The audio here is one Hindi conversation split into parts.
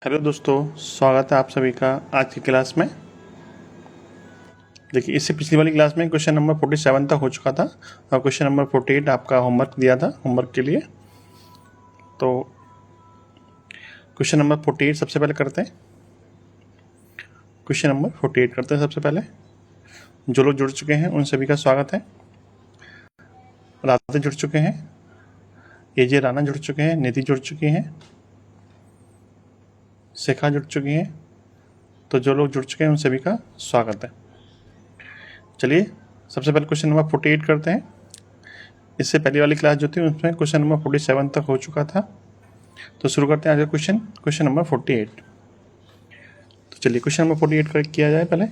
हेलो दोस्तों, स्वागत है आप सभी का आज की क्लास में। देखिए, इससे पिछली वाली क्लास में क्वेश्चन नंबर 47 तक हो चुका था और क्वेश्चन नंबर 48 आपका होमवर्क दिया था होमवर्क के लिए। तो क्वेश्चन नंबर 48 सबसे पहले करते हैं। क्वेश्चन नंबर 48 करते हैं सबसे पहले। जो लोग जुड़ चुके हैं उन सभी का स्वागत है। राधे जुड़ चुके हैं, एजे राणा जुड़ चुके हैं, निधि जुड़ चुकी हैं, शिखा जुड़ चुकी हैं। तो जो लोग जुड़ चुके हैं उन सभी का स्वागत है। चलिए सबसे पहले क्वेश्चन नंबर 48 करते हैं। इससे पहली वाली क्लास जो थी उसमें क्वेश्चन नंबर 47 तक हो चुका था। तो शुरू करते हैं आज का क्वेश्चन नंबर 48। तो चलिए क्वेश्चन नंबर 48 कर किया जाए। पहले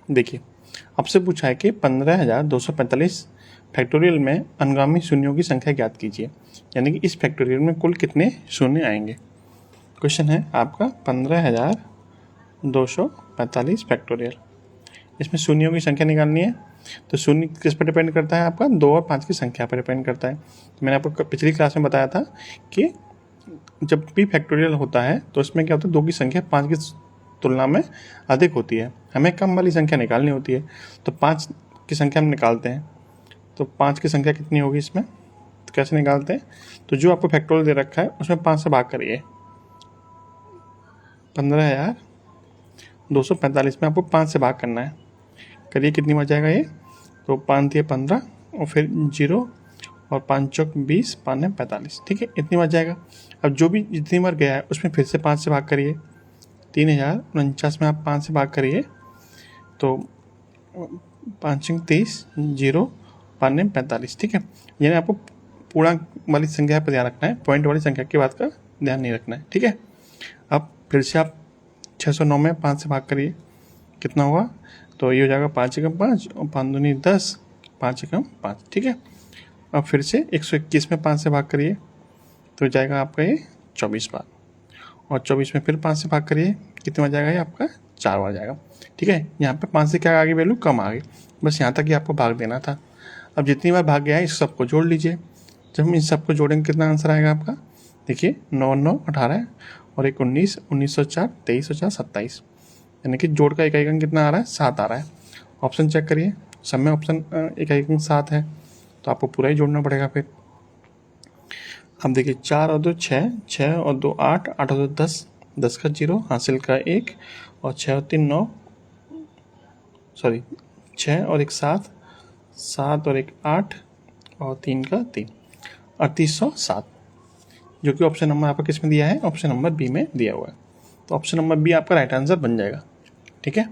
देखिए, आपसे पूछा है कि 15,245 फैक्टोरियल में अनुगामी शून्यों की संख्या ज्ञात कीजिए। यानी कि इस फैक्टोरियल में कुल कितने शून्य आएंगे। क्वेश्चन है आपका 15,245 फैक्टोरियल। इसमें शून्यों की संख्या निकालनी है। तो शून्य किस पर डिपेंड करता है, आपका 2 और 5 की संख्या पर डिपेंड करता है। तो मैंने आपको पिछली क्लास में बताया था कि जब भी फैक्टोरियल होता है तो इसमें क्या होता है, 2 की संख्या 5 की तुलना में अधिक होती है। हमें कम वाली संख्या निकालनी होती है। तो 5 की संख्या हम निकालते हैं। तो 5 की संख्या कितनी होगी इसमें, तो कैसे निकालते हैं। तो जो आपको फैक्टोरियल दे रखा है उसमें 5 से भाग करिए। 15,245 में आपको 5 से भाग करना है। करिए कितनी बच जाएगा ये। तो 5 दिए 15 और फिर 0 और 5 चौक 20, 5 ने 45। ठीक है, इतनी बच जाएगा। अब जो भी जितनी बार गया है उसमें फिर से 5 से भाग करिए। 3,049 में आप 5 से भाग करिए तो 5 23, 0, 5 ने 45। ठीक है, यानी आपको पूर्णांक वाली संख्या पर ध्यान रखना है, पॉइंट वाली संख्या की बात का ध्यान नहीं रखना है। ठीक है, अब फिर से आप 609 में 5 से भाग करिए, कितना होगा। तो ये हो जाएगा 5 एकम 5 और 5 दूनी 10, 5 एकम 5। ठीक है, अब फिर से 121 में 5 से भाग करिए तो जाएगा आपका ये 24 बार। और 24 में फिर 5 से भाग करिए, कितना जाएगा ये आपका 4 बार जाएगा। ठीक है, यहाँ पे 5 से क्या आ गई वैल्यू, कम आ गई। बस यहाँ तक ही आपको भाग देना था। अब जितनी बार भाग गया है इस सबको जोड़ लीजिए। जब हम इन सबको जोड़ेंगे कितना आंसर आएगा आपका। देखिए 9 9 18 और 1 19, 1904, 2304, 27। यानी कि जोड़ का इकाई अंक कितना आ रहा है, 7 आ रहा है। ऑप्शन चेक करिए, सब में ऑप्शन इकाई अंक 7 है तो आपको पूरा ही जोड़ना पड़ेगा। फिर अब देखिए 4 और 2 6, 6 और 2 8, 8 और 2 10, 10 का 0, हासिल का 1 और 6 और 3 9, सॉरी 6 और 1 7, 7 और 1 8 और 3 का 3, 3807, जो कि ऑप्शन नंबर आपका किस में दिया है, ऑप्शन नंबर बी में दिया हुआ है। तो ऑप्शन नंबर बी आपका राइट आंसर बन जाएगा। ठीक है,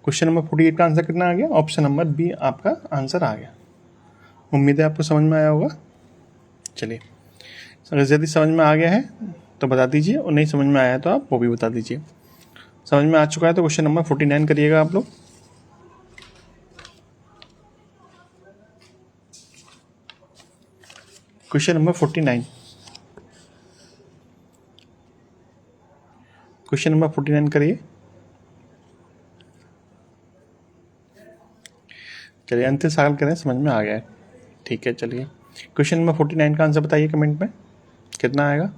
क्वेश्चन नंबर 48 का आंसर कितना आ गया, ऑप्शन नंबर बी आपका आंसर आ गया। उम्मीद है आपको समझ में आया होगा। चलिए, अगर यदि समझ में आ गया है तो बता दीजिए, और नहीं समझ में आया है तो आप वो भी बता दीजिए। समझ में आ चुका है तो क्वेश्चन नंबर 49 करिएगा आप लोग। क्वेश्चन नंबर 49, क्वेश्चन नंबर 49 करिए। चलिए अंतिम सवाल करें, समझ में आ गया है। ठीक है, चलिए क्वेश्चन नंबर 49 का आंसर बताइए कमेंट में, कितना आएगा।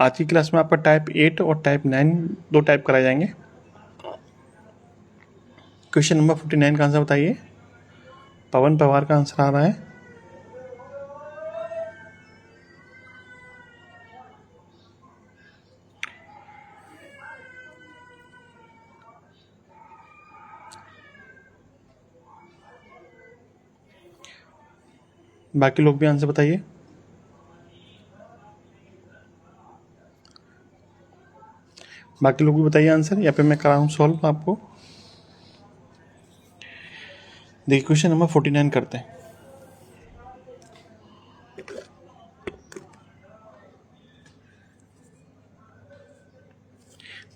आज की क्लास में आपका टाइप 8 और टाइप 9 दो टाइप कराए जाएंगे। क्वेश्चन नंबर 49 का आंसर बताइए। पवन पवार का आंसर आ रहा है। बाकी लोग भी आंसर बताइए। बाकी लोग भी बताइए आंसर, या फिर मैं कराऊँ सॉल्व आपको। देखिए क्वेश्चन नंबर 49 करते हैं।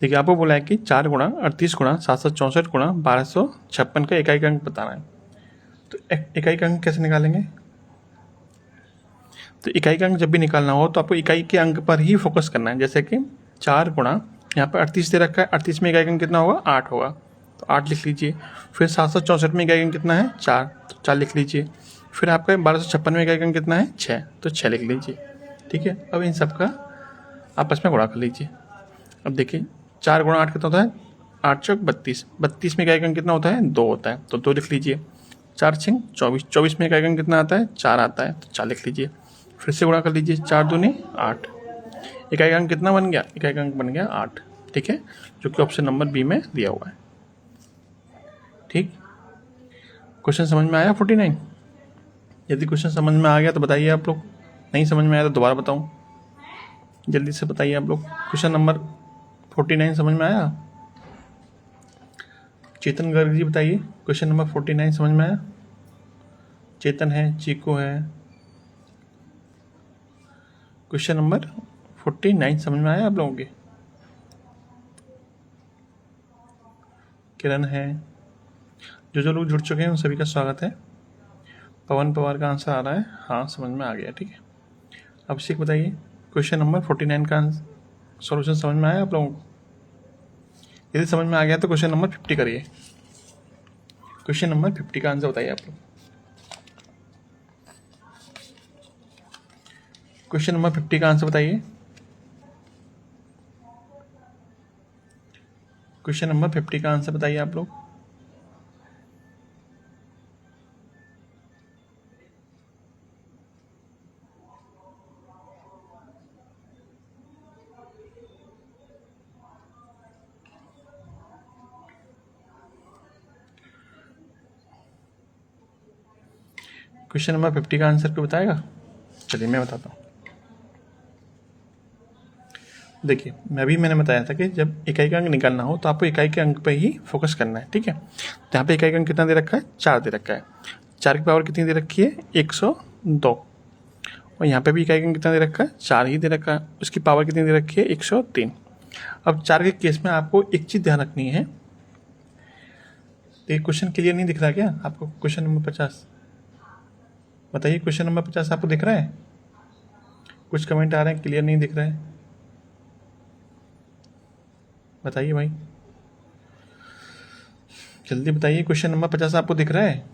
देखिए आपको बोला है कि 4 गुणा 38 गुणा 764 गुणा 1256 का इकाई अंक बताना है। तो इकाई का अंक कैसे निकालेंगे। तो इकाई का अंक जब भी निकालना हो तो आपको इकाई के अंक पर ही फोकस करना है। जैसे कि 4 गुणा, यहाँ पर 38 दे रखा है, 38 में इकाई अंक कितना होगा, 8 होगा, तो 8 लिख लीजिए। फिर 764 में इकाई अंक कितना है, 4, तो 4 लिख लीजिए। फिर आपका 1256 में इकाई अंक कितना है, 6, तो 6 लिख लीजिए। ठीक है। अब इन सब का आपस में गुणा कर लीजिए। अब देखिए 4 गुणा 8 कितना होता है, 8 चौक 32, 32 में इकाई अंक कितना होता है, 2 होता है, तो 2 लिख लीजिए। 4 छिंग 24, 24 में इकाई अंक कितना आता है, 4 आता है, तो 4 लिख लीजिए। फिर से गुणा कर लीजिए, 4 दूनी 8, इकाई अंक कितना बन गया, इकाई अंक बन गया 8, ठीक है, जो कि ऑप्शन नंबर बी में दिया हुआ है। ठीक, क्वेश्चन समझ में आया 49? यदि क्वेश्चन समझ में आ गया तो बताइए आप लोग, नहीं समझ में आया तो दोबारा बताऊं, जल्दी से बताइए आप लोग। क्वेश्चन नंबर 49 समझ में आया? चेतन गर्ग जी बताइए, क्वेश्चन नंबर 49 समझ में आया? चेतन है, चीकू है, क्वेश्चन नंबर 49 समझ में आया आप लोगों के? किरण है, जो लोग जुड़ चुके हैं उन सभी का स्वागत है। पवन पवार का आंसर आ रहा है, हाँ समझ में आ गया, ठीक है। अभिषेक बताइए, क्वेश्चन नंबर 49 का सॉल्यूशन समझ में आया आप लोगों को? यदि समझ में आ गया तो क्वेश्चन नंबर 50 करिए। क्वेश्चन नंबर 50 का आंसर बताइए आप लोग। क्वेश्चन नंबर 50 का आंसर बताइए। क्वेश्चन नंबर 50 का आंसर बताइए आप लोग। क्वेश्चन नंबर 50 का आंसर क्यों बताएगा? चलिए मैं बताता हूँ। देखिए मैंने बताया था कि जब इकाई का अंक निकालना हो तो आपको इकाई के अंक पर ही फोकस करना है, ठीक है। तो यहाँ पे इकाई का अंक कितना दे रखा है, 4 दे रखा है। 4 की पावर कितनी दे रखी है, 102। और यहाँ पे भी इकाई का अंक कितना दे रखा है, 4 ही दे रखा है। उसकी पावर कितनी दे रखी है, 103। अब 4 के केस में आपको एक चीज़ ध्यान रखनी है। तो ये क्वेश्चन क्लियर नहीं दिख रहा क्या आपको? क्वेश्चन नंबर 50 बताइए, क्वेश्चन नंबर 50 आपको दिख रहा है? कुछ कमेंट आ रहे हैं क्लियर नहीं दिख रहा है, बताइए भाई, जल्दी बताइए। क्वेश्चन नंबर 50 आपको दिख रहा है?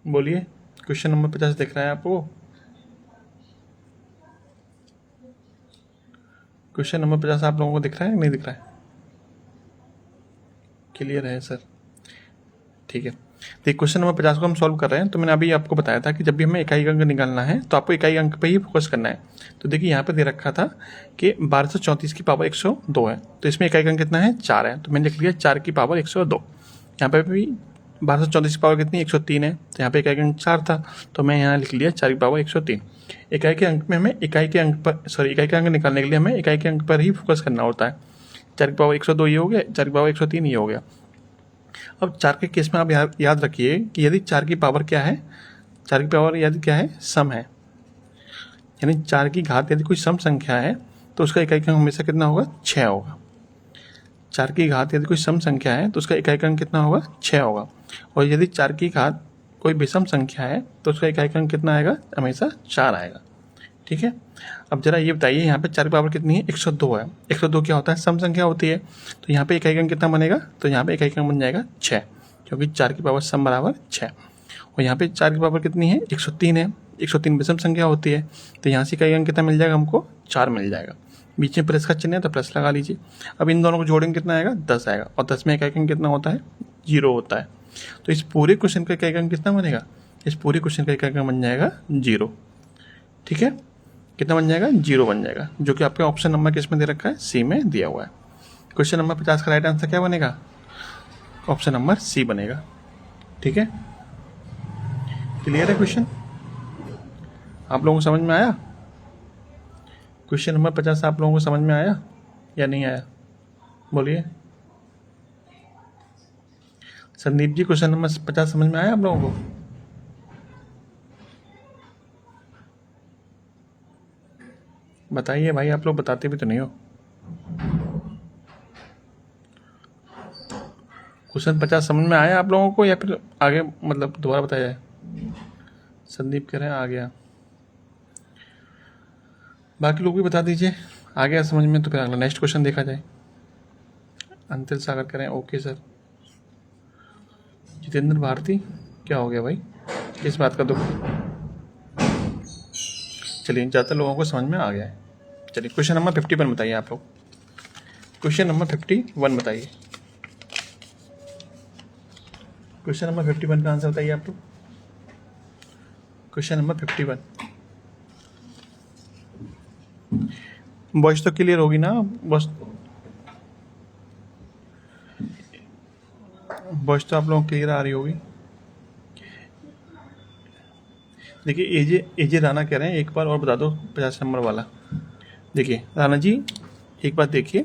बोलिए, क्वेश्चन नंबर 50 दिख रहा है आपको? क्वेश्चन नंबर 50 आप लोगों को दिख रहा है, नहीं दिख रहा है? क्लियर है सर, ठीक है। देखिए क्वेश्चन नंबर 50 को हम सॉल्व कर रहे हैं, तो मैंने अभी आपको बताया था कि जब भी हमें इकाई अंक निकालना है तो आपको इकाई अंक पे ही फोकस करना है। तो देखिए यहाँ पे दे रखा था कि 1234 की पावर 102 है, तो इसमें इकाई अंक कितना है, 4 है, तो मैंने लिख लिया 4 की पावर 102। यहाँ पे भी 1234 की पावर कितनी, 103 है, तो यहाँ पे इकाई अंक 4 था, तो मैं यहाँ लिख लिया 4 की पावर 103। इकाई के अंक में हमें इकाई के अंक निकालने के लिए हमें इकाई के अंक पर ही फोकस करना होता है। 4 की पावर 102 ये हो गया, 4 की पावर 103 ये हो गया। अब 4 के केस में आप याद रखिए कि यदि 4 की पावर क्या है, 4 की पावर यदि क्या है, सम है, यानी 4 की घात यदि कोई सम संख्या है तो उसका इकाई अंक हमेशा कितना होगा, 6 होगा। 4 की घात यदि कोई सम संख्या है तो उसका इकाई अंक कितना होगा, 6 होगा। और यदि 4 की घात कोई विषम संख्या है तो उसका इकाई अंक कितना आएगा, हमेशा 4 आएगा, ठीक है। अब जरा ये बताइए, यहाँ पे 4 की पावर कितनी है, 102 है। 102 क्या होता है, सम संख्या होती है, तो यहाँ पे इकाई अंक कितना बनेगा, तो यहाँ पे इकाई अंक बन जाएगा 6, क्योंकि 4 की पावर सम बराबर 6। और यहाँ पे 4 की पावर कितनी है, 103 है। 103 विषम संख्या होती है, तो यहाँ से इकाई अंक कितना मिल जाएगा, हमको 4 मिल जाएगा। बीच में प्लस का चिन्ह है तो प्लस लगा लीजिए। अब इन दोनों को जोड़ेंगे कितना आएगा, 10 आएगा, और 10 में इकाई अंक कितना होता है, 0 होता है। तो इस पूरे क्वेश्चन का इकाई अंक कितना बनेगा, इस पूरे क्वेश्चन का इकाई अंक बन जाएगा 0, ठीक है। कितना बन जाएगा, 0 बन जाएगा, जो कि आपके ऑप्शन नंबर किस में दे रखा है, सी में दिया हुआ है। क्वेश्चन नंबर 50 का राइट आंसर क्या बनेगा, ऑप्शन नंबर सी बनेगा, ठीक है। क्लियर है क्वेश्चन, आप लोगों को समझ में आया? क्वेश्चन नंबर 50 आप लोगों को समझ में आया या नहीं आया, बोलिए। संदीप जी, क्वेश्चन नंबर 50 समझ में आया आप लोगों को? बताइए भाई, आप लोग बताते भी तो नहीं हो। क्वेश्चन 50 समझ में आया आप लोगों को या फिर आगे मतलब दोबारा बताया जाए? संदीप कह रहे हैं आ गया, बाकी लोग भी बता दीजिए आ गया समझ में, तो फिर अगला नेक्स्ट क्वेश्चन देखा जाए। अंतिल सागर कह रहे हैं ओके सर। जितेंद्र भारती, क्या हो गया भाई, किस बात का दुख? चलिए, ज़्यादातर लोगों को समझ में आ गया है। चलिए क्वेश्चन नंबर 51 बताइए आप लोग। क्वेश्चन नंबर 51 बताइए। क्वेश्चन नंबर 51 का आंसर बताइए आप लोग। Question number 51। वॉइस तो क्लियर होगी ना? वॉइस तो आप लोगों को क्लियर आ रही होगी। देखिए एजे राणा कह रहे हैं एक बार और बता दो 50 नंबर वाला। देखिए राणा जी, एक बात देखिए,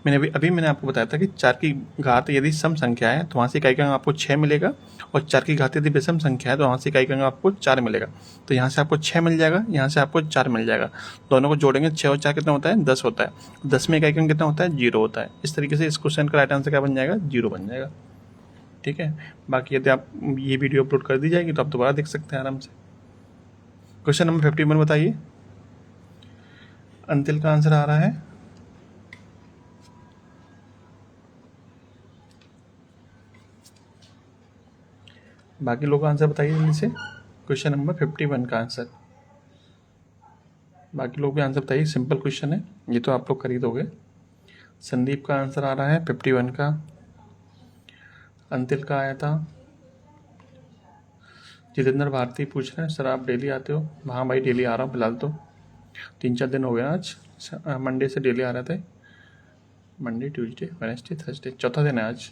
मैंने अभी मैंने आपको बताया था कि 4 की घात यदि सम संख्या है तो वहाँ से इकाई का अंक आपको 6 मिलेगा, और 4 की घात यदि विषम संख्या है तो वहाँ से इकाई का अंक आपको 4 मिलेगा। तो यहाँ से आपको 6 मिल जाएगा, यहाँ से आपको 4 मिल जाएगा। दोनों को जोड़ेंगे 6 और 4 कितना होता है? 10 होता है। 10 में इकाई का अंक कितना होता है? 0 होता है। इस तरीके से इस क्वेश्चन का राइट आंसर क्या बन जाएगा? 0 बन जाएगा। ठीक है, बाकी यदि आप ये वीडियो अपलोड कर दी जाएगी तो आप दोबारा देख सकते हैं आराम से। क्वेश्चन नंबर 51 बताइए। अंतिल का आंसर आ रहा है बाकी लोग आंसर बताइए जल्दी से। क्वेश्चन नंबर 51 का आंसर बाकी लोग भी आंसर बताइए। सिंपल क्वेश्चन है ये, तो आप लोग कर ही दोगे। संदीप का आंसर आ रहा है 51 का। अंतिल का आया था। जितेंद्र भारती पूछ रहे हैं सर आप डेली आते हो? हाँ भाई डेली आ रहा हूँ फिलहाल तो, 3-4 दिन हो गया। आज मंडे से डेली आ रहे थे। मंडे, ट्यूसडे, वेडनेसडे, थर्सडे, चौथा दिन है आज।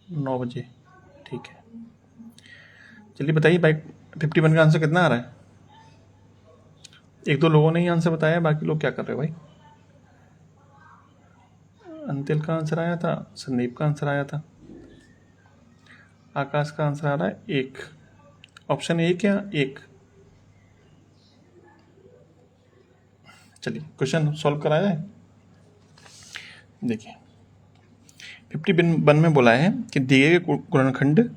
9 बजे, ठीक है। चलिए बताइए भाई 51 का आंसर कितना आ रहा है? एक दो लोगों ने ही आंसर बताया, बाकी लोग क्या कर रहे हो भाई? अंतिल का आंसर आया था, संदीप का आंसर आया था, आकाश का आंसर आ रहा है 1। ऑप्शन 1 या 1? चलिए क्वेश्चन सॉल्व कराया जाए। देखिए 51 में बोला है कि दिए गए गुणनखंड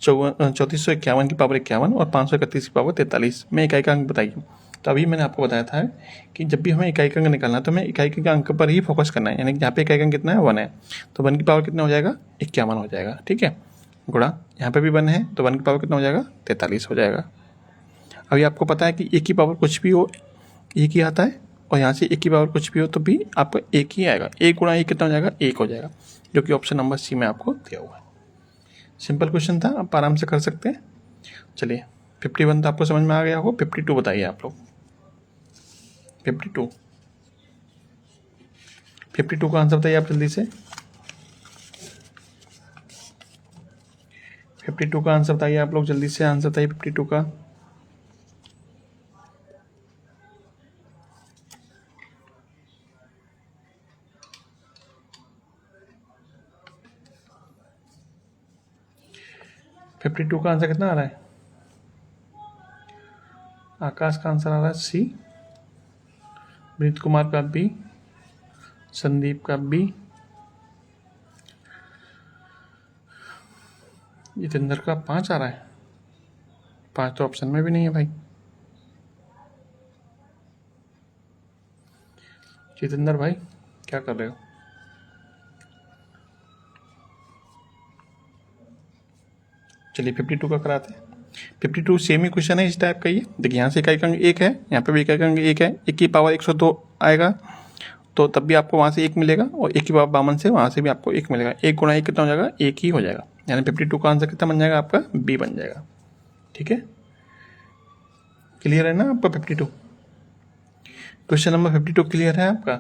3451 की पावर 51 और 531 की पावर 43 में इकाई का अंक बताइए। तो अभी मैंने आपको बताया था कि जब भी हमें इकाई का अंक निकालना है तो हमें इकाई के अंक पर ही फोकस करना है, यानी कि यहाँ पे इकाई का अंक कितना है? 1 है, तो 1 की पावर कितना हो जाएगा? 51 हो जाएगा। ठीक है, गुणा यहाँ पे भी 1 है तो 1 की पावर कितना हो जाएगा? 43 हो जाएगा। अभी आपको पता है कि एक की पावर कुछ भी हो एक ही आता है, और यहाँ से एक की पावर कुछ भी हो तो भी आपको एक ही आएगा। 1 गुणा 1 कितना हो जाएगा? 1 हो जाएगा, जो कि ऑप्शन नंबर सी में आपको दिया हुआ है। सिंपल क्वेश्चन था, आप आराम से कर सकते हैं। चलिए 51 तो आपको समझ में आ गया होगा। 52 बताइए आप लोग। 52 का आंसर बताइए आप जल्दी से। 52 का आंसर बताइए आप लोग जल्दी से। आंसर बताइए 52 का। फिफ्टी टू का आंसर कितना आ रहा है? आकाश का आंसर आ रहा है सी, विनीत कुमार का बी, संदीप का बी, जितेंद्र का 5 आ रहा है। 5 तो ऑप्शन में भी नहीं है भाई। जितेंद्र भाई क्या कर रहे हो? चलिए 52 का कराते हैं। 52 सेम ही क्वेश्चन है इस टाइप का। ये देखिए यहाँ से इकाई का अंक 1 है, यहाँ पे भी इकाई का अंक 1 है। 1 की पावर 102 आएगा तो तब भी आपको वहाँ से 1 मिलेगा, और 1 की पावर 52 से वहाँ से भी आपको 1 मिलेगा। 1 गुणा 1 कितना हो जाएगा? 1 ही हो जाएगा, यानी 52 का आंसर कितना बन जाएगा आपका? बी बन जाएगा। ठीक है, क्लियर है ना आपका 52? क्वेश्चन नंबर 52 क्लियर है आपका?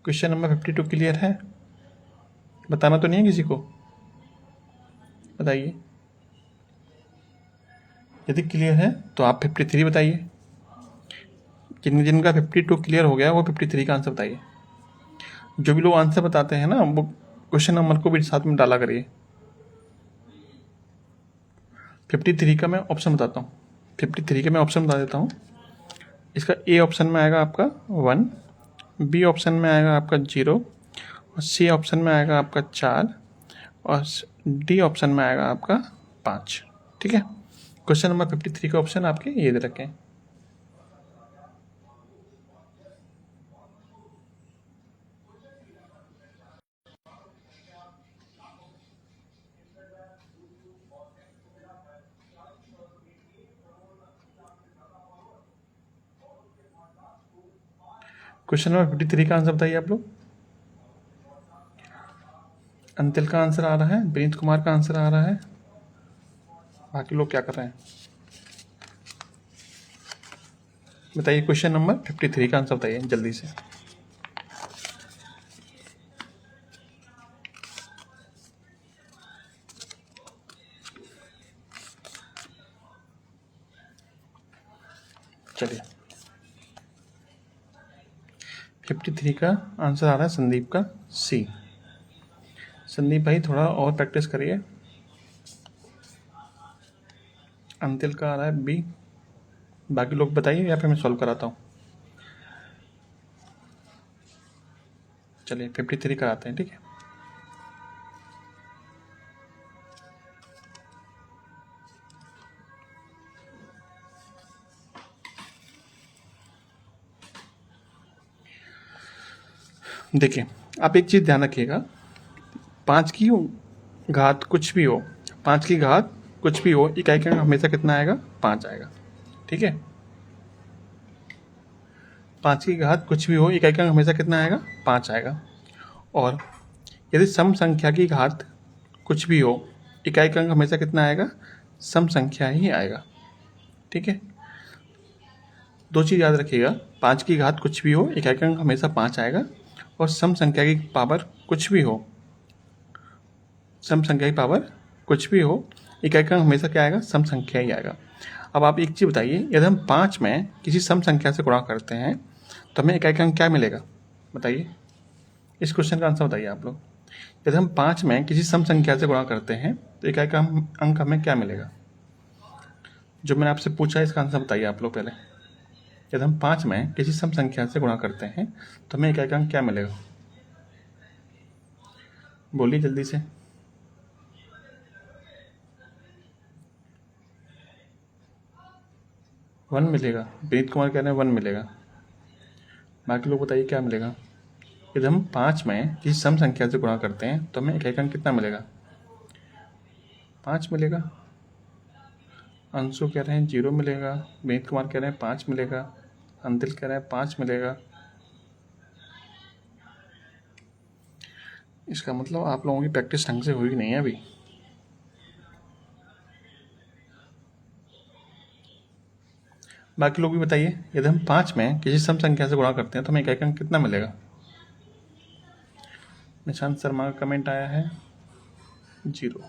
क्वेश्चन नंबर 52 क्लियर है? बताना तो नहीं है किसी को? बताइए, यदि क्लियर है तो आप 53 बताइए। जिनका 52 क्लियर हो गया वो 53 का आंसर बताइए। जो भी लोग आंसर बताते हैं ना वो क्वेश्चन नंबर को भी साथ में डाला करिए। 53 का मैं ऑप्शन बताता हूँ। 53 का मैं ऑप्शन बता देता हूँ। इसका ए ऑप्शन में आएगा आपका 1, बी ऑप्शन में आएगा आपका 0, और सी ऑप्शन में आएगा आपका 4, और डी ऑप्शन में आएगा आपका 5। ठीक है, क्वेश्चन नंबर 53 का ऑप्शन आपके ये दे रखे हैं। क्वेश्चन नंबर 53 का आंसर बताइए आप लोग। अंतिल का आंसर आ रहा है, विनीत कुमार का आंसर आ रहा है, बाकी लोग क्या कर रहे हैं बताइए। क्वेश्चन नंबर 53 का आंसर बताइए जल्दी से। चलिए 53 का आंसर आ रहा है संदीप का सी। संदीप भाई थोड़ा और प्रैक्टिस करिए। अंतिल का आ रहा है बी, बाकी लोग बताइए या फिर मैं सॉल्व कराता हूँ। चलिए 53 कराते हैं, ठीक है। देखिए आप एक चीज़ ध्यान रखिएगा, 5 की घात कुछ भी हो, 5 की घात कुछ भी हो, इकाई का अंक हमेशा कितना आएगा, 5 आएगा, ठीक है। 5 की घात कुछ भी हो, इकाई का अंक हमेशा कितना आएगा, 5 आएगा। और यदि सम संख्या की घात कुछ भी हो, इकाई का अंक हमेशा कितना आएगा, सम संख्या ही आएगा, ठीक है। दो चीज़ याद रखिएगा, 5 की घात कुछ भी हो, इकाई का अंक हमेशा 5 आएगा, और सम संख्या की पावर कुछ भी हो, सम संख्या की पावर कुछ भी हो, इकाई का अंक हमेशा क्या आएगा, सम संख्या ही आएगा। अब आप एक चीज़ बताइए, यदि हम 5 में किसी सम संख्या से गुणा करते हैं तो हमें इकाई का अंक क्या मिलेगा, बताइए। इस क्वेश्चन का आंसर बताइए आप लोग। यदि हम 5 में किसी सम संख्या से गुणा करते हैं तो इकाई का अंक हमें क्या मिलेगा, जो मैंने आपसे पूछा है इसका आंसर बताइए आप लोग पहले। यदि हम 5 में किसी सम संख्या से गुणा करते हैं तो हमें इकाई का अंक क्या मिलेगा, बोलिए जल्दी से। वन मिलेगा, विनीत कुमार कह रहे हैं 1 मिलेगा, बाकी लोग बताइए क्या मिलेगा। यदि हम 5 में किसी सम संख्या से गुणा करते हैं तो हमें इकाई का अंक कितना मिलेगा, 5 मिलेगा। अंशु कह रहे हैं 0 मिलेगा, विनीत कुमार कह रहे हैं 5 मिलेगा, अंतिल कह रहे हैं 5 मिलेगा। इसका मतलब आप लोगों की प्रैक्टिस ढंग से हुई नहीं है अभी। बाकी लोग भी बताइए, यदि हम 5 में किसी सम संख्या से गुणा करते हैं तो हमें इकाई का अंक कितना मिलेगा। निशांत शर्मा का कमेंट आया है 0।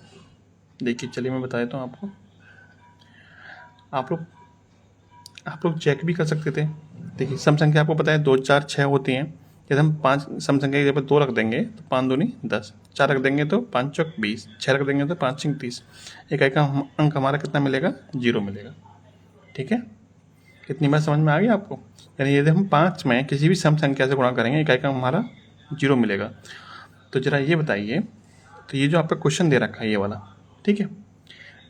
देखिए चलिए मैं बता देता हूँ आपको। आप लोग चेक भी कर सकते थे। देखिए सम संख्या आपको पता है 2 4 6 होती हैं। यदि हम 5 सम संख्या की जगह 2 रख देंगे तो 5 दूनी 10, 4 रख देंगे तो 5 चौक 20, 6 रख देंगे तो 5 छींक 30। इकाई का अंक हमारा कितना मिलेगा, 0 मिलेगा, ठीक है। कितनी बार समझ में आ गई आपको। यानी यदि हम 5 में किसी भी सम संख्या से गुणा करेंगे इकाई का हमारा 0 मिलेगा। तो जरा ये बताइए, तो ये जो आपका क्वेश्चन दे रखा है ये वाला, ठीक है,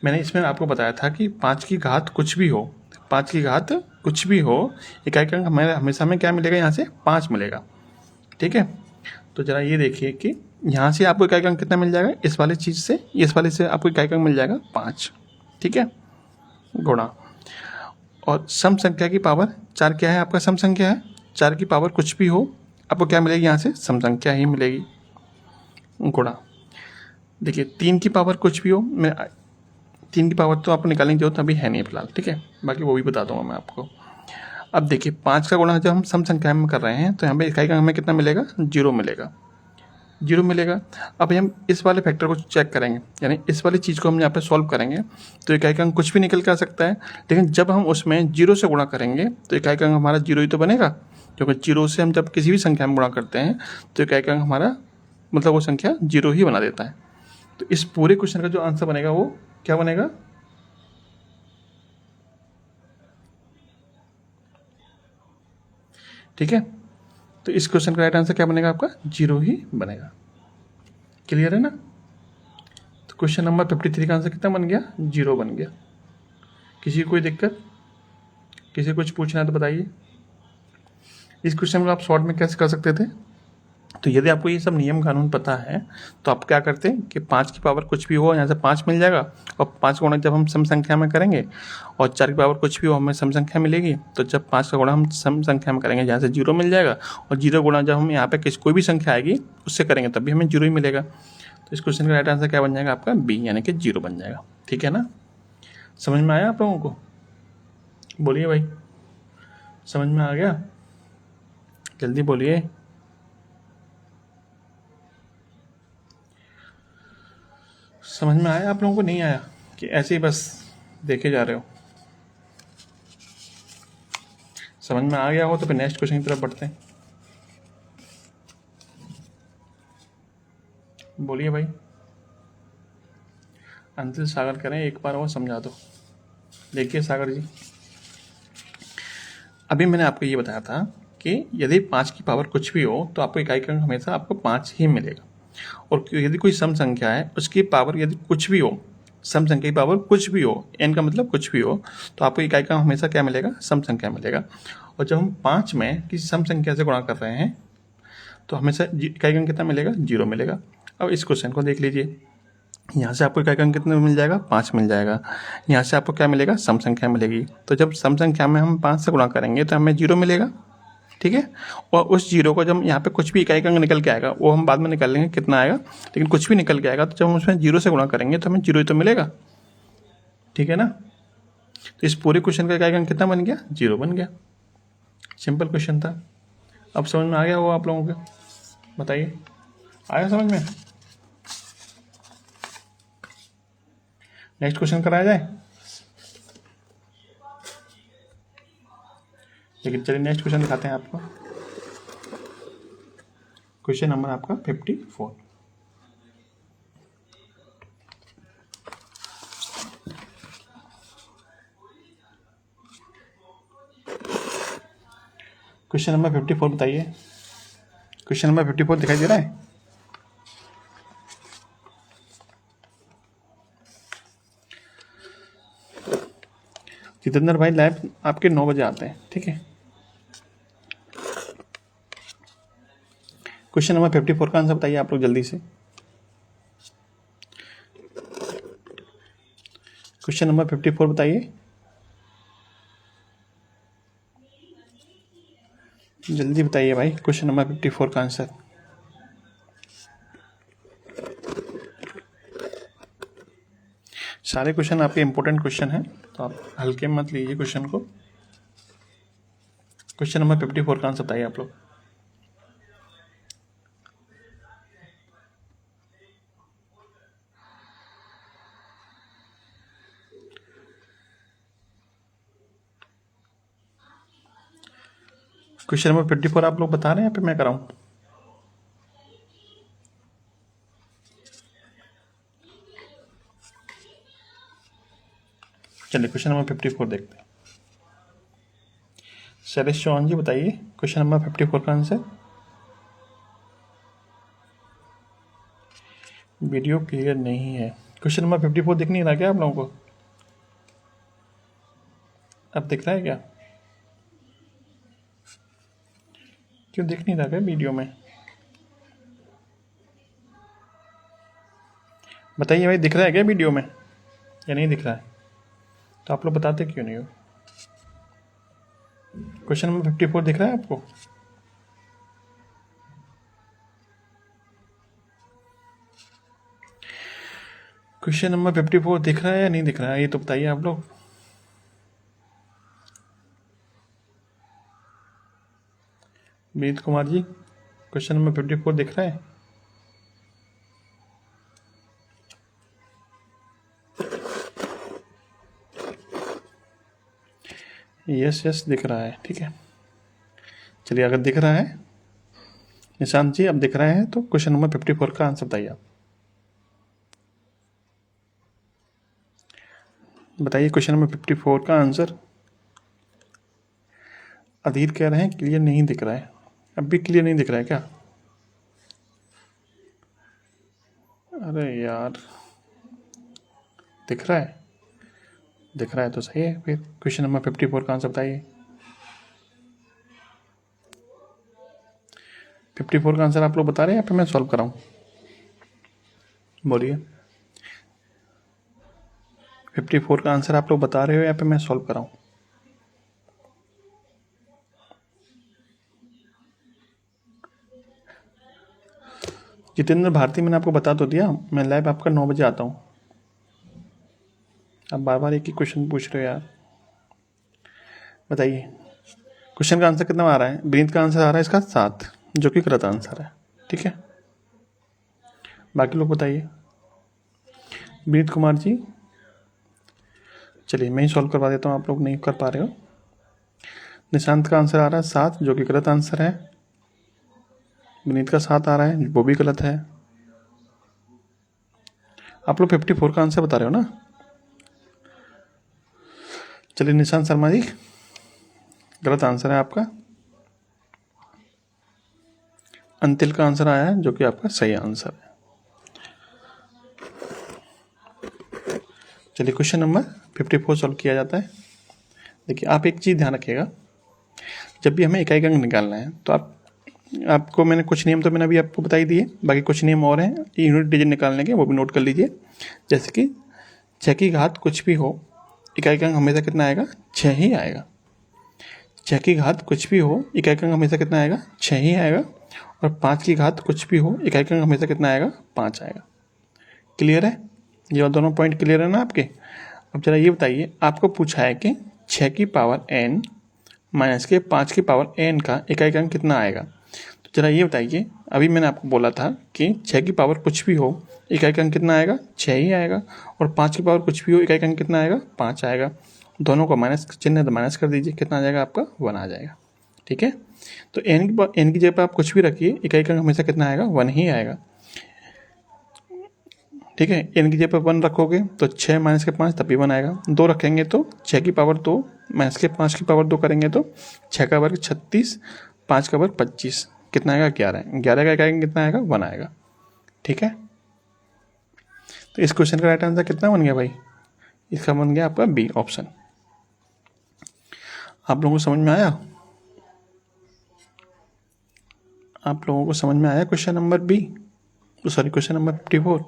मैंने इसमें आपको बताया था कि 5 की घात कुछ भी हो, 5 की घात कुछ भी हो, इकाई का अंक हमें हमेशा हमें क्या मिलेगा, यहाँ से 5 मिलेगा, ठीक है। तो जरा ये देखिए कि यहाँ से आपको इकाई का अंक कितना मिल जाएगा, इस वाले चीज़ से इस वाले से आपको इकाई का अंक मिल जाएगा 5, ठीक है, गुणा। और सम संख्या की पावर 4 क्या है, आपका सम संख्या है, 4 की पावर कुछ भी हो आपको क्या मिलेगी, यहाँ से सम संख्या ही मिलेगी, गुणा। देखिए 3 की पावर कुछ भी हो, मैं 3 की पावर तो आपको निकालने की जरूरत अभी है नहीं फिलहाल, ठीक है, बाकी वो भी बता दूंगा मैं आपको। अब देखिए 5 का गुणा जब हम सम संख्या में कर रहे हैं तो यहाँ पे इकाई का हमें कितना मिलेगा, 0 मिलेगा, 0 मिलेगा। अब हम इस वाले फैक्टर को चेक करेंगे, यानी इस वाली चीज़ को हम यहाँ पे सॉल्व करेंगे तो इकाई का अंक कुछ भी निकल के आ सकता है, लेकिन जब हम उसमें 0 से गुणा करेंगे तो इकाई का अंक हमारा 0 ही तो बनेगा, क्योंकि 0 से हम जब किसी भी संख्या में गुणा करते हैं तो इकाई का अंक हमारा मतलब वो संख्या 0 ही बना देता है। तो इस पूरे क्वेश्चन का जो आंसर बनेगा वो क्या बनेगा, ठीक है। तो इस क्वेश्चन का राइट आंसर क्या बनेगा आपका, 0 ही बनेगा। क्लियर है ना। तो क्वेश्चन नंबर 53 का आंसर कितना बन गया, 0 बन गया। किसी को कोई दिक्कत, किसी को कुछ पूछना है तो बताइए। इस क्वेश्चन को आप शॉर्ट में कैसे कर सकते थे, तो यदि आपको ये सब नियम कानून पता है तो आप क्या करते हैं कि 5 की पावर कुछ भी हो यहाँ से 5 मिल जाएगा, और 5 का गुणा जब हम सम संख्या में करेंगे और 4 की पावर कुछ भी हो हमें सम संख्या मिलेगी, तो जब 5 का गुणा हम सम संख्या में करेंगे जहाँ से 0 मिल जाएगा, और 0 गुणा जब हम यहाँ पे कोई भी संख्या आएगी उससे करेंगे तब भी हमें 0 ही मिलेगा। तो इस क्वेश्चन का राइट आंसर क्या बन जाएगा आपका बी, यानी कि 0 बन जाएगा। ठीक है ना, समझ में आया आप लोगों को? बोलिए भाई, समझ में आ गया? जल्दी बोलिए। समझ में आया आप लोगों को, नहीं आया कि ऐसे ही बस देखे जा रहे हो? समझ में आ गया हो तो फिर नेक्स्ट क्वेश्चन की तरफ बढ़ते हैं। बोलिए भाई, अंतिल सागर करें एक बार और समझा दो। देखिए सागर जी, अभी मैंने आपको ये बताया था कि यदि 5 की पावर कुछ भी हो तो आपको इकाई का अंक हमेशा आपको 5 ही मिलेगा, और यदि कोई सम संख्या है उसकी पावर यदि कुछ भी हो, सम संख्या की पावर कुछ भी हो, n का मतलब कुछ भी हो, तो आपको इकाई का हमेशा क्या मिलेगा? सम संख्या मिलेगा। और जब हम 5 में किसी सम संख्या से गुणा कर रहे हैं तो हमेशा इकाई का अंक कितना मिलेगा? 0 मिलेगा। अब इस क्वेश्चन को देख लीजिए, यहाँ से आपको इकाई का अंक कितना मिल जाएगा? 5 मिल जाएगा। यहाँ से आपको क्या मिलेगा? सम संख्या मिलेगी। तो जब सम संख्या में हम 5 से गुणा करेंगे तो हमें 0 मिलेगा। ठीक है, और उस 0 को जब यहाँ पे कुछ भी इकाई का अंक निकल के आएगा वो हम बाद में निकाल लेंगे कितना आएगा, लेकिन कुछ भी निकल के आएगा तो जब हम उसमें 0 से गुणा करेंगे तो हमें 0 ही तो मिलेगा। ठीक है ना, तो इस पूरे क्वेश्चन का इकाई का अंक कितना बन गया? 0 बन गया। सिंपल क्वेश्चन था। अब समझ में आ गया वो आप लोगों को? बताइए, आया समझ में? नेक्स्ट क्वेश्चन कराया जाए? लेकिन चलिए नेक्स्ट क्वेश्चन दिखाते हैं आपको। क्वेश्चन नंबर आपका 54। क्वेश्चन नंबर 54 बताइए। क्वेश्चन नंबर 54 दिखाई दे रहा है? जितेंद्र भाई लैब आपके 9 बजे आते हैं। ठीक है, क्वेश्चन नंबर 54 का आंसर बताइए आप लोग जल्दी से। क्वेश्चन नंबर 54 बताइए, जल्दी बताइए भाई। क्वेश्चन नंबर 54 का आंसर। सारे क्वेश्चन आपके इंपॉर्टेंट क्वेश्चन हैं तो आप हल्के मत लीजिए क्वेश्चन को। क्वेश्चन नंबर 54 का आंसर बताइए आप लोग। क्वेश्चन नंबर 54 आप लोग बता रहे हैं या फिर मैं कराऊं? चलिए क्वेश्चन नंबर 54 देखते हैं। शैलेश चौहान जी बताइए क्वेश्चन नंबर 54 का आंसर। वीडियो क्लियर नहीं है। क्वेश्चन नंबर 54 दिख नहीं रहा क्या आप लोगों को? अब दिख रहा है क्या? क्यों दिख नहीं रहा क्या वीडियो में? बताइए भाई, दिख रहा है क्या वीडियो में या नहीं दिख रहा है? तो आप लोग बताते क्यों नहीं हो? क्वेश्चन नंबर 54 दिख रहा है आपको? क्वेश्चन नंबर 54 दिख रहा है या नहीं दिख रहा है, ये तो बताइए आप लोग। विनीत कुमार जी, क्वेश्चन नंबर 54 दिख रहा है? यस यस दिख रहा है। ठीक है, चलिए अगर दिख रहा है निशांत जी, अब दिख रहा है तो क्वेश्चन नंबर 54 का आंसर बताइए आप। बताइए क्वेश्चन नंबर 54 का आंसर। अधीर कह रहे हैं क्लियर नहीं दिख रहा है। अब भी क्लियर नहीं दिख रहा है क्या? अरे यार, दिख रहा है? दिख रहा है तो सही है। फिर क्वेश्चन नंबर 54 का आंसर बताइए। 54 का आंसर आप लोग बता रहे हैं या फिर मैं सॉल्व कराऊँ? बोलिए। 54 का आंसर आप लोग बता रहे हो या फिर मैं सॉल्व कराऊँ? जितेंद्र भारती, मैंने आपको बता तो दिया, मैं लाइव आपका 9 बजे आता हूँ। आप बार बार एक ही क्वेश्चन पूछ रहे हो यार, बताइए। क्वेश्चन का आंसर कितना आ रहा है? विनीत का आंसर आ रहा है इसका 7, जो कि गलत आंसर है। ठीक है, बाकी लोग बताइए। विनीत कुमार जी, चलिए मैं ही सॉल्व करवा देता हूँ, आप लोग नहीं कर पा रहे हो। निशांत का आंसर आ रहा है 7, जो कि गलत आंसर है। विनीत का 7 आ रहा है, वो भी गलत है। आप लोग 54 का आंसर बता रहे हो ना? चलिए निशांत शर्मा जी, गलत आंसर है आपका। अंतिल का आंसर आया है, जो कि आपका सही आंसर है। चलिए क्वेश्चन नंबर 54 सॉल्व किया जाता है। देखिए, आप एक चीज़ ध्यान रखिएगा, जब भी हमें इकाई अंक निकालना है तो आपको मैंने कुछ नियम तो मैंने अभी आपको बता ही दिए, बाकी कुछ नियम और हैं यूनिट डिजिट निकालने के, वो भी नोट कर लीजिए। जैसे कि 6 की घात कुछ भी हो, इकाई अंक हमेशा कितना आएगा? 6 ही आएगा। 6 की घात कुछ भी हो, इकाई अंक हमेशा कितना आएगा? 6 ही आएगा। और 5 की घात कुछ भी हो, इकाई अंक हमेशा कितना आएगा? 5 आएगा। क्लियर है? ये दोनों पॉइंट क्लियर है ना आपके? अब जरा ये बताइए, आपको पूछा है कि 6 की पावर n माइनस के 5 की पावर n का इकाई अंक कितना आएगा। तो जरा ये बताइए, अभी मैंने आपको बोला था कि 6 की पावर कुछ भी हो, इकाई अंक कितना आएगा? 6 ही आएगा। और 5 की पावर कुछ भी हो, इकाई अंक कितना आएगा? 5 आएगा। दोनों को माइनस चिन्ह है तो माइनस कर दीजिए, कितना आ जाएगा आपका? 1 आ जाएगा। ठीक है, तो n की जगह पर आप कुछ भी रखिए, इकाई अंक हमेशा कितना आएगा? 1 ही आएगा। ठीक है, n की जगह पर 1 रखोगे तो 6 माइनस के 5 तब भी 1 आएगा। 2 रखेंगे तो 6 की पावर 2 माइनस के 5 की पावर 2 करेंगे तो 6 का वर्ग 36, 5 का वर्ग 25, कितना आएगा? 11। 11 का इकाई कितना आएगा? 1 आएगा। ठीक है, तो इस क्वेश्चन का राइट आंसर कितना बन गया भाई? इसका बन गया आपका बी ऑप्शन। आप लोगों को समझ में आया? आप लोगों को समझ में आया question number B? Sorry, question number 54।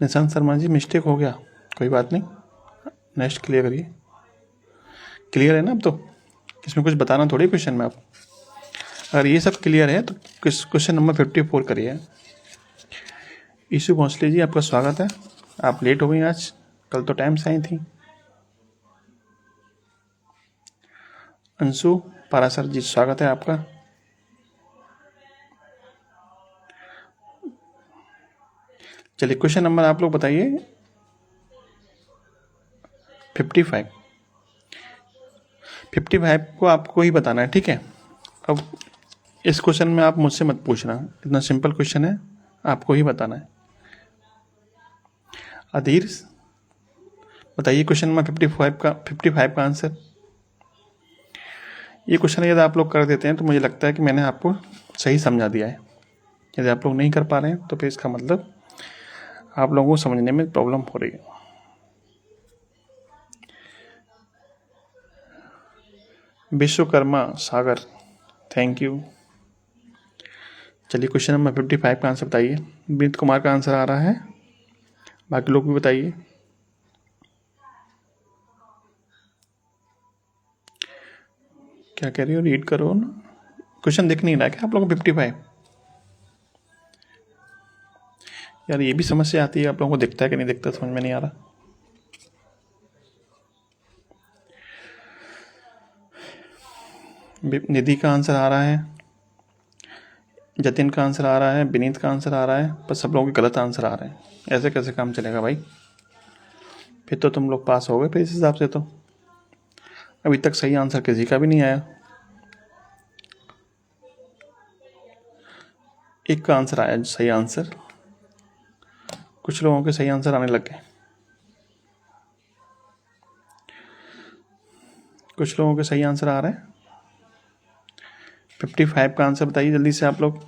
Nishant Sharma ji, mistake हो गया, कोई बात नहीं, नेक्स्ट क्लियर करिए। क्लियर है ना अब तो? इसमें कुछ बताना थोड़ी क्वेश्चन में आप। अगर ये सब क्लियर है तो क्वेश्चन नंबर 54 करिए। ईशु भोसले जी, आपका स्वागत है। आप लेट हो गई आज, कल तो टाइम से आई थी। अंशु पारासर जी, स्वागत है आपका। चलिए क्वेश्चन नंबर आप लोग बताइए 55। 55 को आपको ही बताना है, ठीक है। अब इस क्वेश्चन में आप मुझसे मत पूछना, इतना सिंपल क्वेश्चन है, आपको ही बताना है। अधीर, बताइए क्वेश्चन नंबर 55 का आंसर। ये क्वेश्चन यदि आप लोग कर देते हैं तो मुझे लगता है कि मैंने आपको सही समझा दिया है। यदि आप लोग नहीं कर पा रहे हैं तो फिर इसका मतलब आप लोगों को समझने में प्रॉब्लम हो रही है। विश्वकर्मा सागर, थैंक यू। चलिए क्वेश्चन नंबर 55 का आंसर बताइए। विनीत कुमार का आंसर आ रहा है, बाकी लोग भी बताइए। क्या कह रही हो? रीड करो ना, क्वेश्चन दिख नहीं रहा क्या आप लोगों को? 55 यार, ये भी समस्या आती है, आप लोगों को दिखता है कि नहीं दिखता, समझ में नहीं आ रहा। निधि का आंसर आ रहा है, जतिन का आंसर आ रहा है, विनीत का आंसर आ रहा है, पर सब लोगों के गलत आंसर आ रहे हैं। ऐसे कैसे काम चलेगा भाई? फिर तो तुम लोग पास हो गए फिर इस हिसाब से तो। अभी तक सही आंसर किसी का भी नहीं आया। एक का आंसर आया सही आंसर, कुछ लोगों के सही आंसर आने लग गए, कुछ लोगों के सही आंसर आ रहे हैं। 55 का आंसर बताइए जल्दी से आप लोग।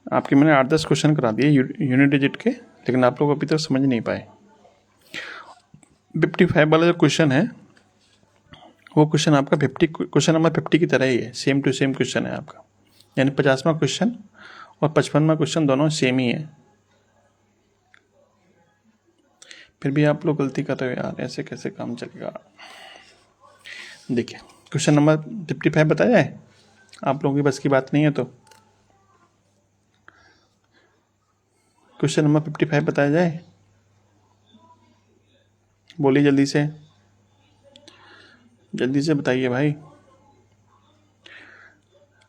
आपके मैंने 8-10 क्वेश्चन करा दिए यूनिट डिजिट के, लेकिन आप लोग अभी तक समझ नहीं पाए। 55 वाला जो क्वेश्चन है वो क्वेश्चन आपका 50 क्वेश्चन नंबर 50 की तरह ही है, सेम टू सेम क्वेश्चन है आपका, यानी 50वां क्वेश्चन और 55वां क्वेश्चन दोनों सेम ही है। फिर भी आप लोग गलती कर रहे हो यार, ऐसे कैसे काम चलेगा। देखिए क्वेश्चन नंबर 55 बताया जाए, आप लोगों की बस की बात नहीं है तो क्वेश्चन नंबर 55 बताया जाए, बोलिए जल्दी से बताइए भाई।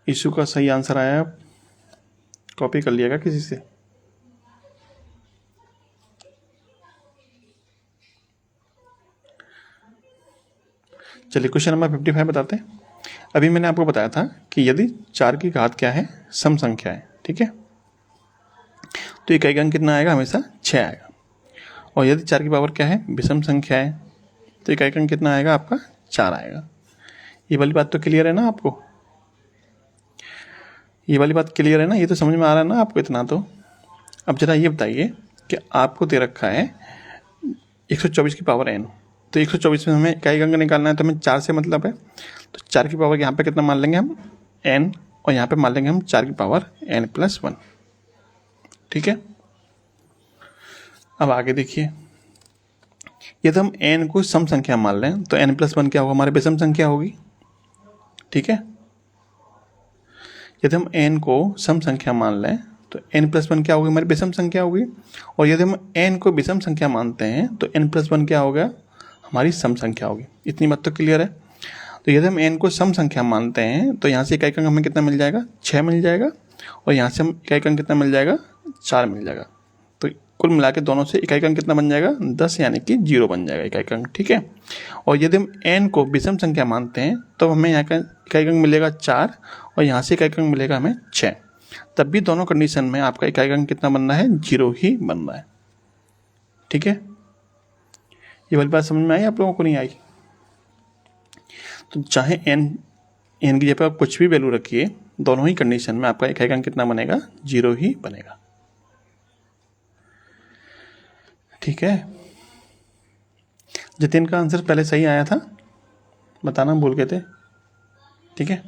इशू का सही आंसर आया, कॉपी कर लिएगा किसी से। चलिए क्वेश्चन नंबर 55 बताते हैं। अभी मैंने आपको बताया था कि यदि 4 की घात क्या है, सम संख्या है, ठीक है, तो इकाई अंक कितना आएगा, हमेशा 6 आएगा। और यदि 4 की पावर क्या है, विषम संख्या है, तो इकाई अंक कितना आएगा आपका, 4 आएगा। ये वाली बात तो क्लियर है ना आपको, ये वाली बात क्लियर है ना, ये तो समझ में आ रहा है ना आपको इतना तो। अब जरा ये बताइए कि आपको दे रखा है 124 की पावर n, तो 124 में हमें इकाई अंक निकालना है, तो हमें 4 से मतलब है, तो 4 की पावर यहाँ पे कितना मान लेंगे हम, n, और यहाँ पे मान लेंगे हम 4 की पावर n+1, ठीक है। अब आगे देखिए, यदि हम n को सम संख्या मान लें तो n+1 क्या होगा, हमारे विषम संख्या होगी, ठीक है। यदि हम n को सम संख्या मान लें तो n+1 क्या होगी, हमारी विषम संख्या होगी। और यदि हम n को विषम संख्या मानते हैं तो n+1 क्या होगा, हमारी सम संख्या होगी। इतनी बात तो क्लियर है। तो यदि हम n को सम संख्या मानते हैं तो यहाँ से इकाई अंक हमें कितना मिल जाएगा, 6 मिल जाएगा, और यहाँ से हम इकाई अंक कितना मिल जाएगा, 4 मिल जाएगा। तो कुल मिला के दोनों से इकाई अंक कितना बन जाएगा, 10, यानी कि 0 बन जाएगा इकाई अंक, ठीक है। और यदि हम n को विषम संख्या मानते हैं तो हमें यहाँ का इकाई अंक मिलेगा 4, और यहाँ से इकाई अंक मिलेगा हमें 6। तब भी दोनों कंडीशन में आपका इकाई अंक कितना बनना है, 0 ही बनना है, ठीक है। ये वाली बात समझ में आई आप लोगों को, नहीं आई? तो चाहे n की जगह आप कुछ भी वैल्यू रखिए, दोनों ही कंडीशन में आपका इकाई अंक कितना बनेगा, 0 ही बनेगा, ठीक है। जितिन का आंसर पहले सही आया था, बताना भूल गए थे, ठीक है।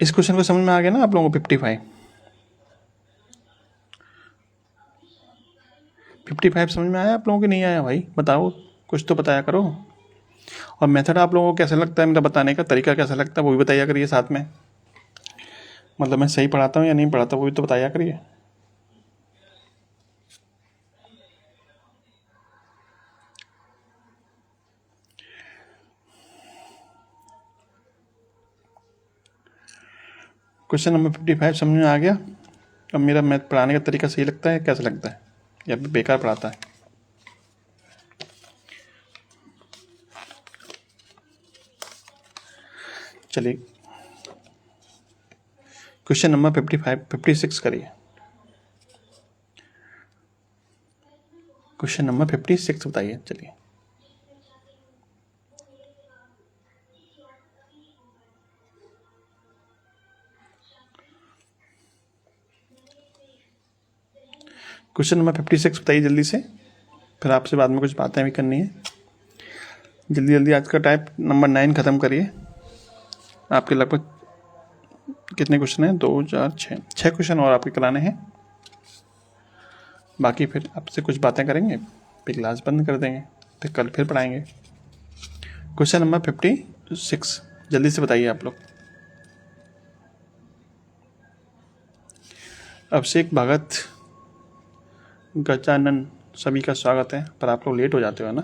इस क्वेश्चन को समझ में आ गया ना आप लोगों को, 55 समझ में आया आप लोगों को, नहीं आया भाई, बताओ, कुछ तो बताया करो। और मेथड आप लोगों को कैसा लगता है, मेरा बताने का तरीका कैसा लगता है, वो भी बताया करिए साथ में। मतलब मैं सही पढ़ाता हूँ या नहीं पढ़ाता, वो भी तो बताया करिए। क्वेश्चन नंबर 55 समझ में आ गया। अब मेरा मैथ पढ़ाने का तरीका सही लगता है, कैसा लगता है, या बेकार पढ़ाता है? चलिए क्वेश्चन नंबर 56 करिए। क्वेश्चन नंबर 56 बताइए, चलिए। क्वेश्चन नंबर 56 बताइए जल्दी से, फिर आपसे बाद में कुछ बातें भी करनी है। जल्दी जल्दी आज का टाइप नंबर 9 ख़त्म करिए। आपके लगभग कितने क्वेश्चन हैं, 2 4 6 क्वेश्चन और आपके कराने हैं। बाकी फिर आपसे कुछ बातें करेंगे, फिर क्लास बंद कर देंगे, फिर कल फिर पढ़ाएंगे। क्वेश्चन नंबर 56 जल्दी से बताइए आप लोग। अभिषेक भगत, गजानन, सभी का स्वागत है, पर आप लोग लेट हो जाते हो ना।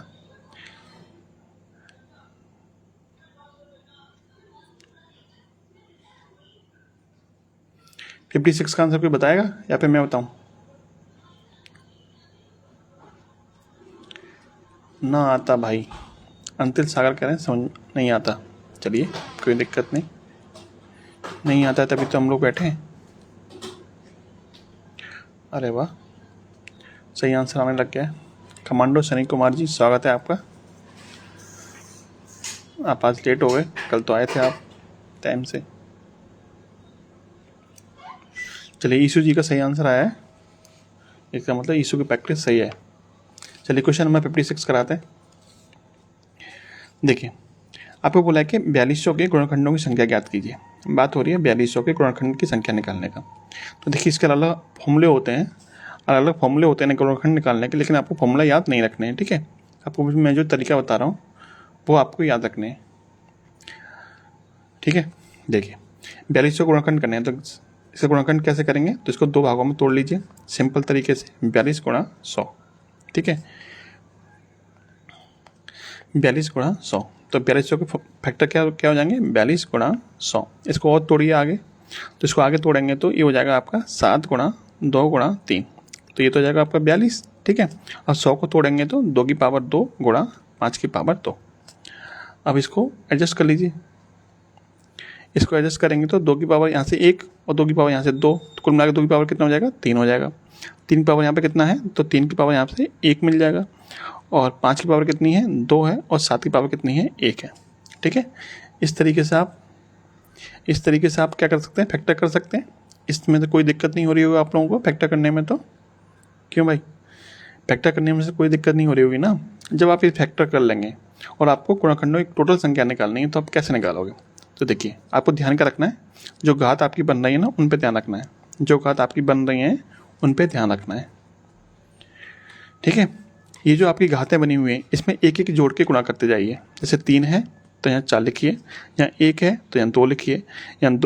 फिफ्टी 56 का आंसर कोई बताएगा या फिर मैं बताऊं? ना आता भाई, अंतिल सागर कह रहे हैं समझ नहीं आता। चलिए कोई दिक्कत नहीं आता है, तभी तो हम लोग बैठे हैं। अरे वाह, सही आंसर आने लग गया है। कमांडो सनी कुमार जी, स्वागत है आपका। आप आज लेट हो गए, कल तो आए थे आप टाइम से। चलिए ईशू जी का सही आंसर आया है, इसका मतलब ईशू की प्रैक्टिस सही है। चलिए क्वेश्चन नंबर 56 कराते हैं। देखिए आपको बोला है कि 4200 के गुणनखंडों की संख्या ज्ञात कीजिए। बात हो रही है 4200 के गुणनखंड की संख्या निकालने का। तो देखिए इसके अलग अलग फॉर्मूले होते हैं, अलग अलग फॉर्मूले होते हैं गुणनखंड निकालने के, लेकिन आपको फॉर्मूला याद नहीं रखने हैं, ठीक है। आपको मैं जो तरीका बता रहा हूँ वो आपको याद रखने हैं, ठीक है। देखिए 4200 गुणनखंड करने हैं, तो इसका गुणनखंड कैसे करेंगे, तो इसको दो भागों में तोड़ लीजिए सिंपल तरीके से, 42 गुणा 100, ठीक है। 42 गुणा 100, तो 4200 के फैक्टर क्या क्या हो जाएंगे, 42 गुणा 100। इसको और तोड़िए आगे, तो इसको आगे तोड़ेंगे तो ये हो जाएगा आपका 7 गुणा 2 गुणा 3, तो ये तो हो जाएगा आपका 42, ठीक है। और 100 को तोड़ेंगे तो 2 की पावर 2 गुणा 5 की पावर 2। अब इसको एडजस्ट कर लीजिए, इसको एडजस्ट करेंगे तो 2 की पावर यहाँ से 1 और 2 की पावर यहाँ से 2, तो कुल मिलाकर 2 की पावर कितना हो जाएगा, 3 हो जाएगा। 3 की पावर यहाँ पे कितना है, तो 3 की पावर यहाँ से 1 मिल जाएगा, और 5 की पावर कितनी है, 2 है, और 7 की पावर कितनी है, 1 है, ठीक है। इस तरीके से आप क्या कर सकते हैं, फैक्टर कर सकते हैं। इसमें तो कोई दिक्कत नहीं हो रही होगी आप लोगों को फैक्टर करने में, तो क्यों भाई, फैक्टर करने में से कोई दिक्कत नहीं हो रही होगी ना। जब आप ये फैक्टर कर लेंगे और आपको गुणनखंडों की टोटल संख्या निकालनी है, तो आप कैसे निकालोगे, तो देखिए आपको ध्यान क्या रखना है, जो घात आपकी बन रही है ना उन पे ध्यान रखना है, जो घात आपकी बन रही हैं उन पे ध्यान रखना है, ठीक है। ये जो आपकी घातें बनी हुई हैं इसमें एक एक जोड़ के गुणा करते जाइए। जैसे 3 है तो यहाँ 4 लिखिए, यहाँ 1 है तो यहाँ 2 लिखिए, यहाँ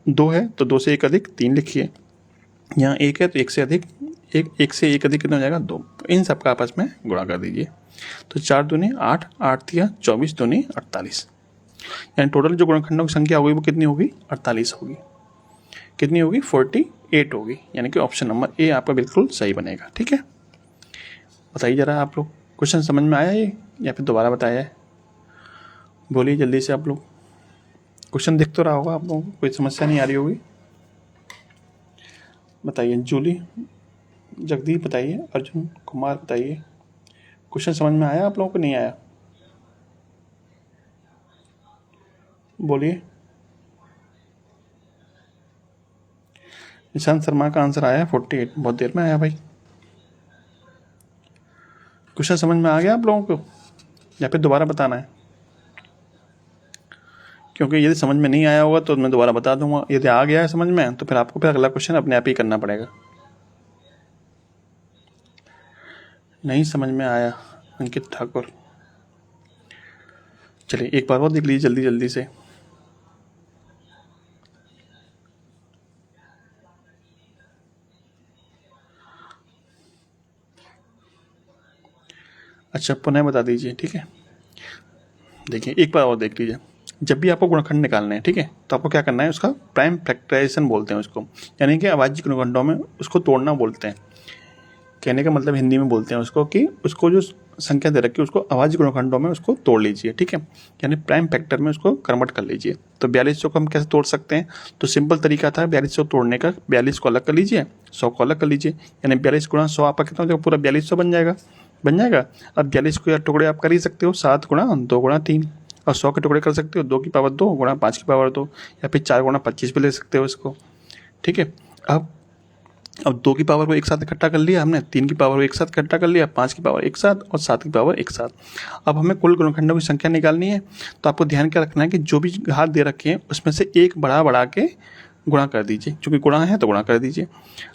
2 है तो 2 से 1 अधिक 3 लिखिए, यहाँ 1 है तो 1 से अधिक 1 से 1 अधिक कितना हो जाएगा, 2। तो इन सब का आपस में गुणा कर दीजिए। तो 4 दूनी 8, 8 तिया 24, दूनी 48, यानी टोटल जो गुणनखंडों की संख्या होगी वो कितनी होगी, 48 होगी। कितनी होगी, 48 होगी, यानी कि ऑप्शन नंबर ए आपका बिल्कुल सही बनेगा, ठीक है। बताइए ज़रा आप लोग, क्वेश्चन समझ में आया ये या फिर दोबारा बताया है, बोलिए जल्दी से आप लोग। क्वेश्चन दिख तो रहा होगा आप लोगों को, कोई समस्या नहीं आ रही होगी, बताइए। जूली, जगदीप बताइए, अर्जुन कुमार बताइए, क्वेश्चन समझ में आया आप लोगों को, नहीं आया, बोलिए। निशांत शर्मा का आंसर आया है 48, बहुत देर में आया भाई। क्वेश्चन समझ में आ गया आप लोगों को या फिर दोबारा बताना है, क्योंकि यदि समझ में नहीं आया होगा तो मैं दोबारा बता दूंगा, यदि आ गया है समझ में तो फिर आपको फिर अगला क्वेश्चन अपने आप ही करना पड़ेगा। नहीं समझ में आया अंकित ठाकुर, चलिए एक बार और देख लीजिए जल्दी जल्दी से। अच्छा पुनः बता दीजिए, ठीक है। देखिए एक बार और देख लीजिए, जब भी आपको गुणनखंड निकालने हैं, ठीक है, तो आपको क्या करना है, उसका प्राइम फैक्टराइजेशन बोलते हैं उसको, यानी कि अभाज्य गुणनखंडों में उसको तोड़ना बोलते हैं। कहने का मतलब हिंदी में बोलते हैं उसको कि उसको जो संख्या दे रखी है उसको अभाज्य गुणनखंडों में उसको तोड़ लीजिए, ठीक है, यानी प्राइम फैक्टर में उसको कन्वर्ट कर लीजिए। तो 4200 को हम कैसे तोड़ सकते हैं, तो सिंपल तरीका था 4200 तोड़ने का, 42 को अलग कर लीजिए, 100 को अलग कर लीजिए, यानी 42 गुणा 100 आपका कितना हो जाएगा, पूरा 4200 बन जाएगा, बन जाएगा। अब 42 को यार टुकड़े आप कर ही सकते हो, 7 गुणा 2 गुणा 3, और 100 के टुकड़े कर सकते हो 2 की पावर 2 गुणा 5 की पावर 2, या फिर 4 गुणा 25 भी ले सकते हो इसको, ठीक है। अब 2 की पावर को एक साथ इकट्ठा कर लिया हमने, 3 की पावर को एक साथ इकट्ठा कर लिया, 5 की पावर एक साथ, और 7 की पावर एक साथ। अब हमें कुल गुणनखंडों की संख्या निकालनी है, तो आपको ध्यान क्या रखना है कि जो भी घात दे रखे हैं उसमें से एक बढ़ा के गुणा कर दीजिए, क्योंकि गुणा है तो गुणा कर दीजिए।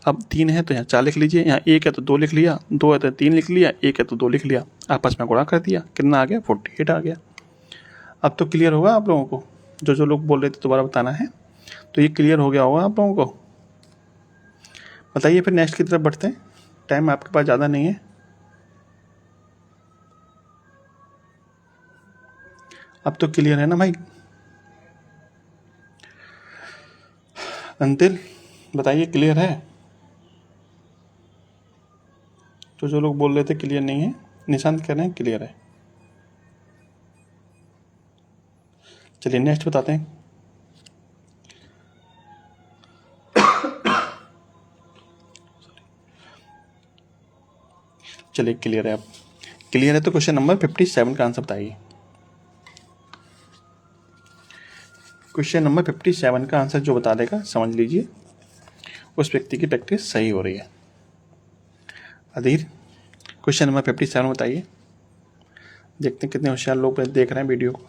अब 3 है तो यहाँ 4 लिख लीजिए, यहाँ 1 है तो 2 लिख लिया, 2 है तो 3 लिख लिया, 1 है तो 2 लिख लिया, आपस में गुणा कर दिया, कितना आ गया, 48 आ गया। अब तो क्लियर होगा आप लोगों को, जो लोग बोल रहे थे दोबारा बताना है, तो ये क्लियर हो गया होगा आप लोगों को। बताइए फिर नेक्स्ट की तरफ बढ़ते हैं, टाइम आपके पास ज़्यादा नहीं है। अब तो क्लियर है ना भाई। अंतिल बताइए क्लियर है, तो जो लोग बोल रहे थे क्लियर नहीं है, निशांत कह रहे हैं क्लियर है। चलिए नेक्स्ट बताते हैं। चलिए क्लियर है, अब क्लियर है तो क्वेश्चन नंबर 57 का आंसर बताइए। क्वेश्चन नंबर 57 का आंसर जो बता देगा समझ लीजिए उस व्यक्ति की प्रैक्टिस सही हो रही है। अधीर क्वेश्चन नंबर 57 बताइए, देखते हैं कितने होशियार लोग देख रहे हैं वीडियो को।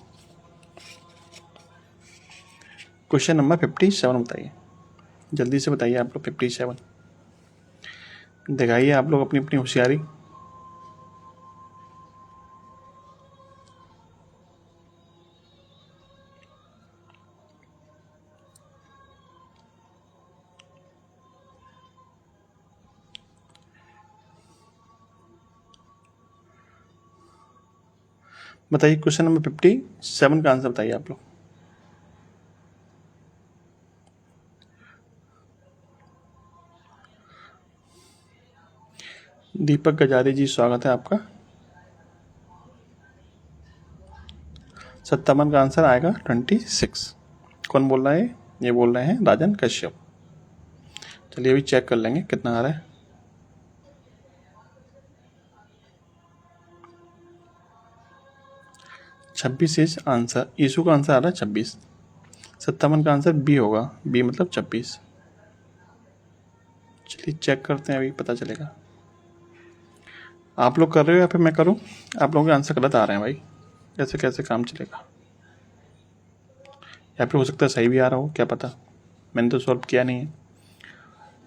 क्वेश्चन नंबर 57 बताइए, जल्दी से बताइए आप लोग। 57 दिखाइए आप लोग अपनी अपनी होशियारी। बताइए क्वेश्चन नंबर 57 का आंसर बताइए आप लोग। दीपक गजारी जी स्वागत है आपका। 57 का आंसर आएगा 26। कौन बोल रहा है? ये बोल रहे हैं राजन कश्यप। चलिए अभी चेक कर लेंगे कितना आ रहा है। छब्बीस इज आंसर। ईशू का आंसर आ रहा है 26। 57 का आंसर बी होगा। बी मतलब 26। चलिए चेक करते हैं, अभी पता चलेगा। आप लोग कर रहे हो या फिर मैं करूं? आप लोगों के आंसर गलत आ रहे हैं भाई, कैसे कैसे काम चलेगा? या फिर हो सकता है सही भी आ रहा हो, क्या पता, मैंने तो सॉल्व किया नहीं है।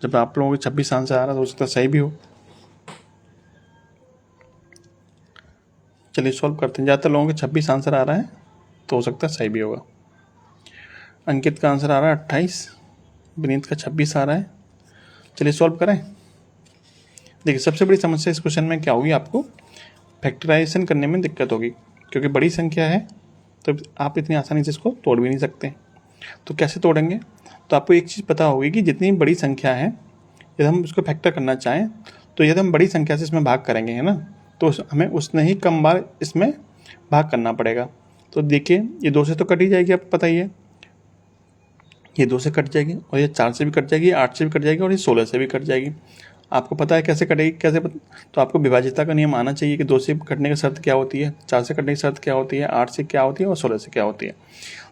जब आप लोगों के 26 आंसर आ रहा है तो हो सकता है सही भी हो। चलिए सॉल्व करते हैं। ज़्यादातर लोगों के 26 आंसर आ रहा है तो हो सकता है सही भी होगा। अंकित का आंसर आ रहा है 28, विनीत का 26 आ रहा है। चलिए सॉल्व करें। देखिए सबसे बड़ी समस्या इस क्वेश्चन में क्या होगी, आपको फैक्टराइजेशन करने में दिक्कत होगी, क्योंकि बड़ी संख्या है तो आप इतनी आसानी से इसको तोड़ भी नहीं सकते। तो कैसे तोड़ेंगे? तो आपको एक चीज़ पता होगी कि जितनी बड़ी संख्या है, यदि हम उसको फैक्टर करना चाहें तो यदि हम बड़ी संख्या से इसमें भाग करेंगे, है ना, तो हमें उसने ही कम बार इसमें भाग करना पड़ेगा। तो देखिए ये 2 से तो कट ही जाएगी, आपको पता ही है। ये 2 से कट जाएगी और ये 4 से भी कट जाएगी, 8 से भी कट जाएगी और ये 16 से भी कट जाएगी। आपको पता है कैसे कटेगी, कैसे तो आपको विभाज्यता का नियम आना चाहिए कि 2 से कटने की शर्त क्या होती है, 4 से कटने की शर्त क्या होती है, 8 से क्या होती है और 16 से क्या होती है।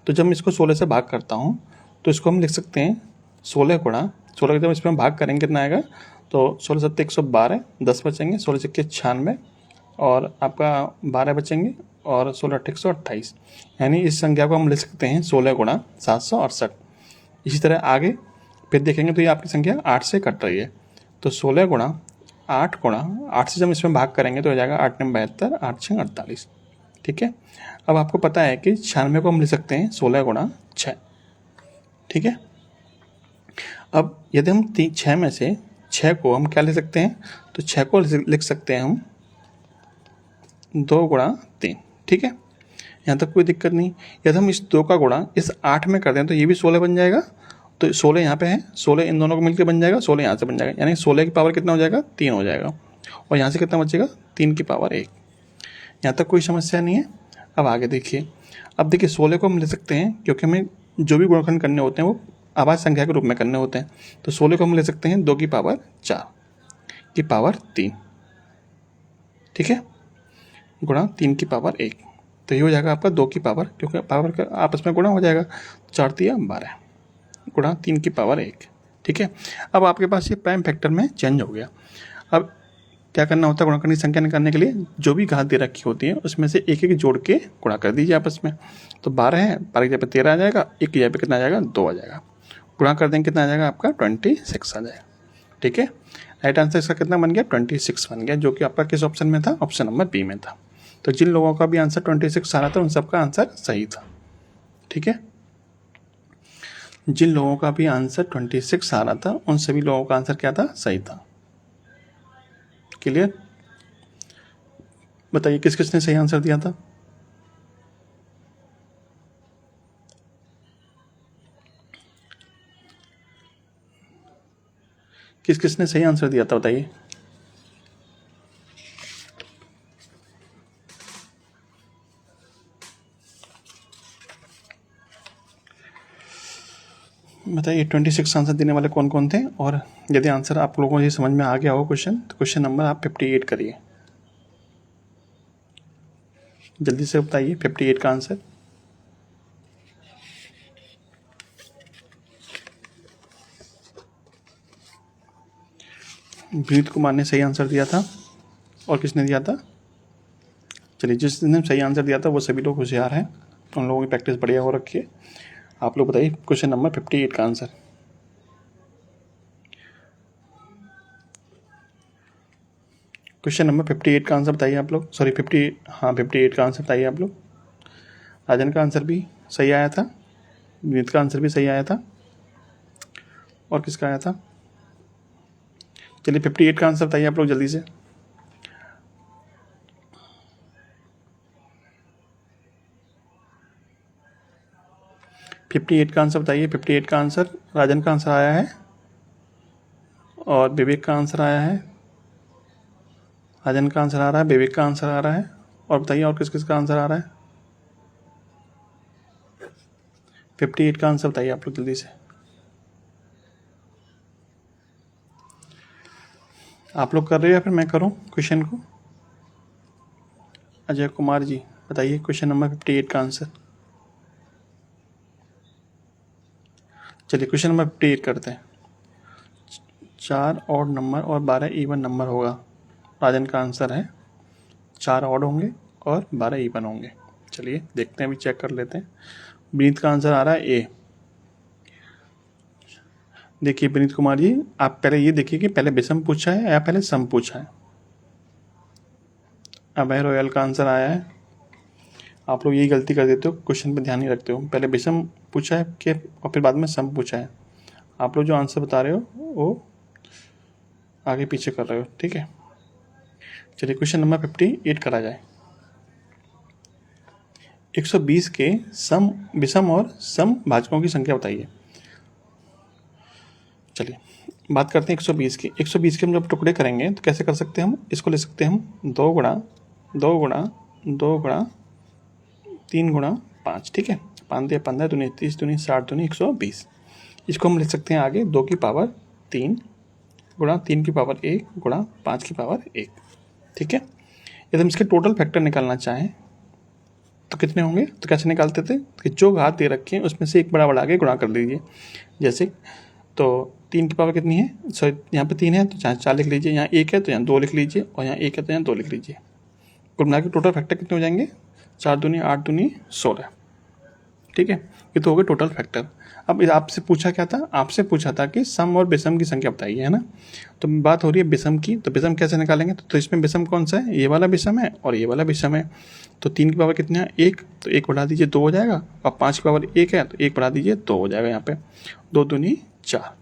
तो जब मैं इसको 16 से भाग करता हूँ तो इसको हम लिख सकते हैं 16 गुणा 16 जब इसमें भाग करेंगे कितना आएगा, तो 16 सत्ते 112, 10 बचेंगे, 16 सिक्के 96 और आपका 12 बचेंगे और 16 अट्ठे 128। यानी इस संख्या को हम लिख सकते हैं 16 गुणा 768। इसी तरह आगे फिर देखेंगे तो ये आपकी संख्या 8 से कट रही है, तो 16 गुणा 8 से जब इसमें भाग करेंगे तो हो जाएगा 8 9 72, 8 6 48। ठीक है। अब आपको पता है कि 96 को हम लिख सकते हैं 16 गुणा 6। ठीक है। अब यदि हम 6 में से 6 को हम क्या लिख सकते हैं, तो 6 को लिख सकते हैं हम 2 गुणा 3। ठीक है, यहाँ तक कोई दिक्कत नहीं। यदि हम इस 2 का गुणा इस 8 में कर दें तो ये भी 16 बन जाएगा। तो 16 यहाँ पे है, 16 इन दोनों को मिलकर बन जाएगा, 16 यहाँ से बन जाएगा, यानी 16 की पावर कितना हो जाएगा, 3 हो जाएगा। और यहाँ से कितना बचेगा, 3 की पावर 1। यहाँ तक कोई समस्या नहीं है। अब आगे देखिए। अब देखिए 16 को हम ले सकते हैं, क्योंकि हमें जो भी गुणनखंड करने होते हैं वो अभाज्य संख्या के रूप में करने होते हैं। तो 16 को हम ले सकते हैं 2 की पावर 4 की पावर 3। ठीक है, गुणा 3 की पावर 1। तो ये हो जाएगा आपका 2 की पावर, क्योंकि पावर का आपस में गुणा हो जाएगा, 4 तिया 12 गुणा 3 की पावर 1। ठीक है। अब आपके पास ये प्राइम फैक्टर में चेंज हो गया। अब क्या करना होता है, गुणनखंड की संख्या निकालने के लिए जो भी घात दे रखी होती है उसमें से एक एक जोड़ के गुणा कर दीजिए आपस में। तो 12 है, 12 की जगह पे 13 आ जाएगा, 1 की जगह पे कितना आ जाएगा, 2 आ जाएगा। गुणा कर देंगे कितना आ जाएगा आपका 26 आ जाएगा। ठीक है, राइट आंसर इसका कितना बन गया, 26 बन गया, जो कि आपका किस ऑप्शन में था, ऑप्शन नंबर बी में था। तो जिन लोगों का भी आंसर 26 आ रहा था उन सबका आंसर सही था। ठीक है, जिन लोगों का भी आंसर 26 आ रहा था उन सभी लोगों का आंसर क्या था, सही था। क्लियर? बताइए किस किसने सही आंसर दिया था। किस किसने सही आंसर दिया था बताइए। बताइए 26 आंसर देने वाले कौन कौन थे, और यदि आंसर आप लोगों को ये समझ में आ गया हो क्वेश्चन, तो क्वेश्चन नंबर आप 58 करिए। जल्दी से बताइए 58 का आंसर। विनीत कुमार ने सही आंसर दिया था, और किसने दिया था, चलिए, जिसने सही आंसर दिया था वो सभी लोग होशियार हैं, उन लोगों की प्रैक्टिस बढ़िया हो रखी है। आप लोग बताइए क्वेश्चन नंबर 58 का आंसर। क्वेश्चन नंबर 58 का आंसर बताइए आप लोग। सॉरी 58, हाँ 58 का आंसर बताइए आप लोग। राजन का आंसर भी सही आया था, विनीत का आंसर भी सही आया था, और किसका आया था? चलिए 58 का आंसर बताइए आप लोग जल्दी से। फिफ्टी एट का आंसर बताइए। 58 का आंसर राजन का आंसर आया है और विवेक का आंसर आया है। राजन का आंसर आ रहा है, विवेक का आंसर आ रहा है, और बताइए और किस किस का आंसर आ रहा है? 58 का आंसर बताइए आप लोग जल्दी से। आप लोग कर रहे हो या फिर मैं करूं क्वेश्चन को? अजय कुमार जी बताइए क्वेश्चन नंबर 58 का आंसर। चलिए क्वेश्चन नंबर 58 करते हैं। 4 ऑड नंबर और 12 इवन नंबर होगा। राजन का आंसर है 4 ऑड होंगे और 12 इवन होंगे। चलिए देखते हैं, अभी चेक कर लेते हैं। विनीत का आंसर आ रहा है ए। देखिए विनीत कुमार जी, आप पहले ये देखिए कि पहले विषम पूछा है या पहले सम पूछा है। अभय रॉयल का आंसर आया है। आप लोग यही गलती कर देते हो, क्वेश्चन पे ध्यान नहीं रखते हो। पहले विषम पूछा है कि और फिर बाद में सम पूछा है। आप लोग जो आंसर बता रहे हो वो आगे पीछे कर रहे हो, ठीक है। चलिए क्वेश्चन नंबर 58 करा जाए। 120 के सम, विषम और सम भाजकों की संख्या बताइए। चलिए बात करते हैं 120 की। 120 के हम जब टुकड़े करेंगे तो कैसे कर सकते हैं हम? इसको ले सकते हैं हम 2 गुणा 2 गुणा 2 गुणा 3 गुणा 5, ठीक है। 5 दिया 15, दूनी 30, दूनी 60, दूनी 120। इसको हम ले सकते हैं आगे 2 की पावर 3 गुणा 3 की पावर 1 गुणा 5 की पावर 1, ठीक है। यदि हम इसके टोटल फैक्टर निकालना चाहें तो कितने होंगे? तो कैसे निकालते थे कि जो घात दे रखे हैं उसमें से एक बड़ा बढ़ा के गुणा कर दीजिए। जैसे तो 3 की पावर कितनी है? सॉरी यहाँ पे 3 है तो यहाँ 4 लिख लीजिए, यहाँ 1 है तो यहाँ 2 लिख लीजिए, और यहाँ 1 है तो यहाँ 2 लिख लीजिए। कुल मिला के टोटल फैक्टर कितने हो जाएंगे? 4 दूनी 8 दूनी 16, ठीक है। ये तो हो गए टोटल फैक्टर। अब आपसे पूछा क्या था? आपसे पूछा था कि सम और विषम की संख्या बताइए, है ना। तो बात हो रही है विषम की, तो विषम कैसे निकालेंगे? तो इसमें विषम कौन सा है? ये वाला विषम है और ये वाला विषम है। तो 3 की पावर कितना है? 1, तो 1 बढ़ा दीजिए 2 हो जाएगा, और 5 की पावर 1 है तो 1 बढ़ा दीजिए 2 हो जाएगा। यहाँ पे 2 दूनी 4,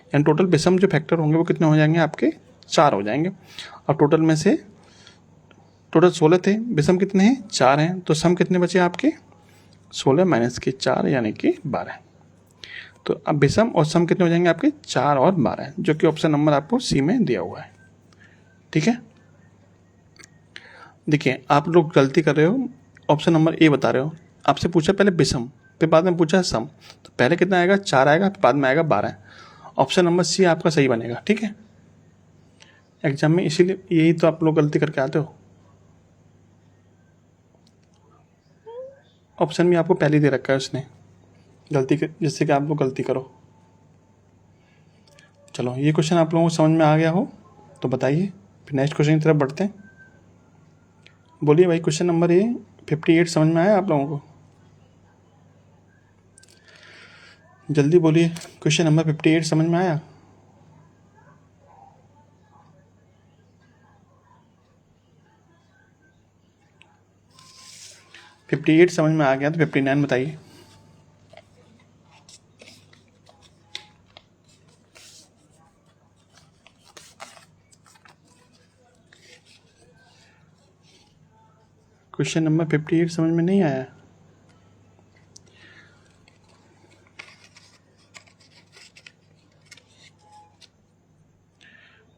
यानी टोटल विषम जो फैक्टर होंगे वो कितने हो जाएंगे? आपके 4 हो जाएंगे। और टोटल में से टोटल 16 थे, विषम कितने हैं? 4 हैं, तो सम कितने बचे आपके? 16 माइनस के 4 यानी कि 12। तो अब विषम और सम कितने हो जाएंगे आपके? 4 और 12, जो कि ऑप्शन नंबर आपको सी में दिया हुआ है, ठीक है। देखिए आप लोग गलती कर रहे हो, ऑप्शन नंबर ए बता रहे हो। आपसे पूछा पहले विषम, फिर बाद में पूछा सम, तो पहले कितना आएगा? 4 आएगा, फिर बाद में आएगा 12। ऑप्शन नंबर सी आपका सही बनेगा, ठीक है। एग्जाम में इसीलिए यही तो आप लोग गलती करके आते हो। ऑप्शन भी आपको पहले दे रखा है उसने, गलती जिससे कि आप लोग गलती करो। चलो ये क्वेश्चन आप लोगों को समझ में आ गया हो तो बताइए, फिर नेक्स्ट क्वेश्चन की तरफ बढ़ते हैं। बोलिए भाई, क्वेश्चन नंबर 58 समझ में आया आप लोगों को? जल्दी बोलिए, क्वेश्चन नंबर 58 समझ में आया? फिफ्टी एट समझ में आ गया तो 59 बताइए। क्वेश्चन नंबर 58 समझ में नहीं आया?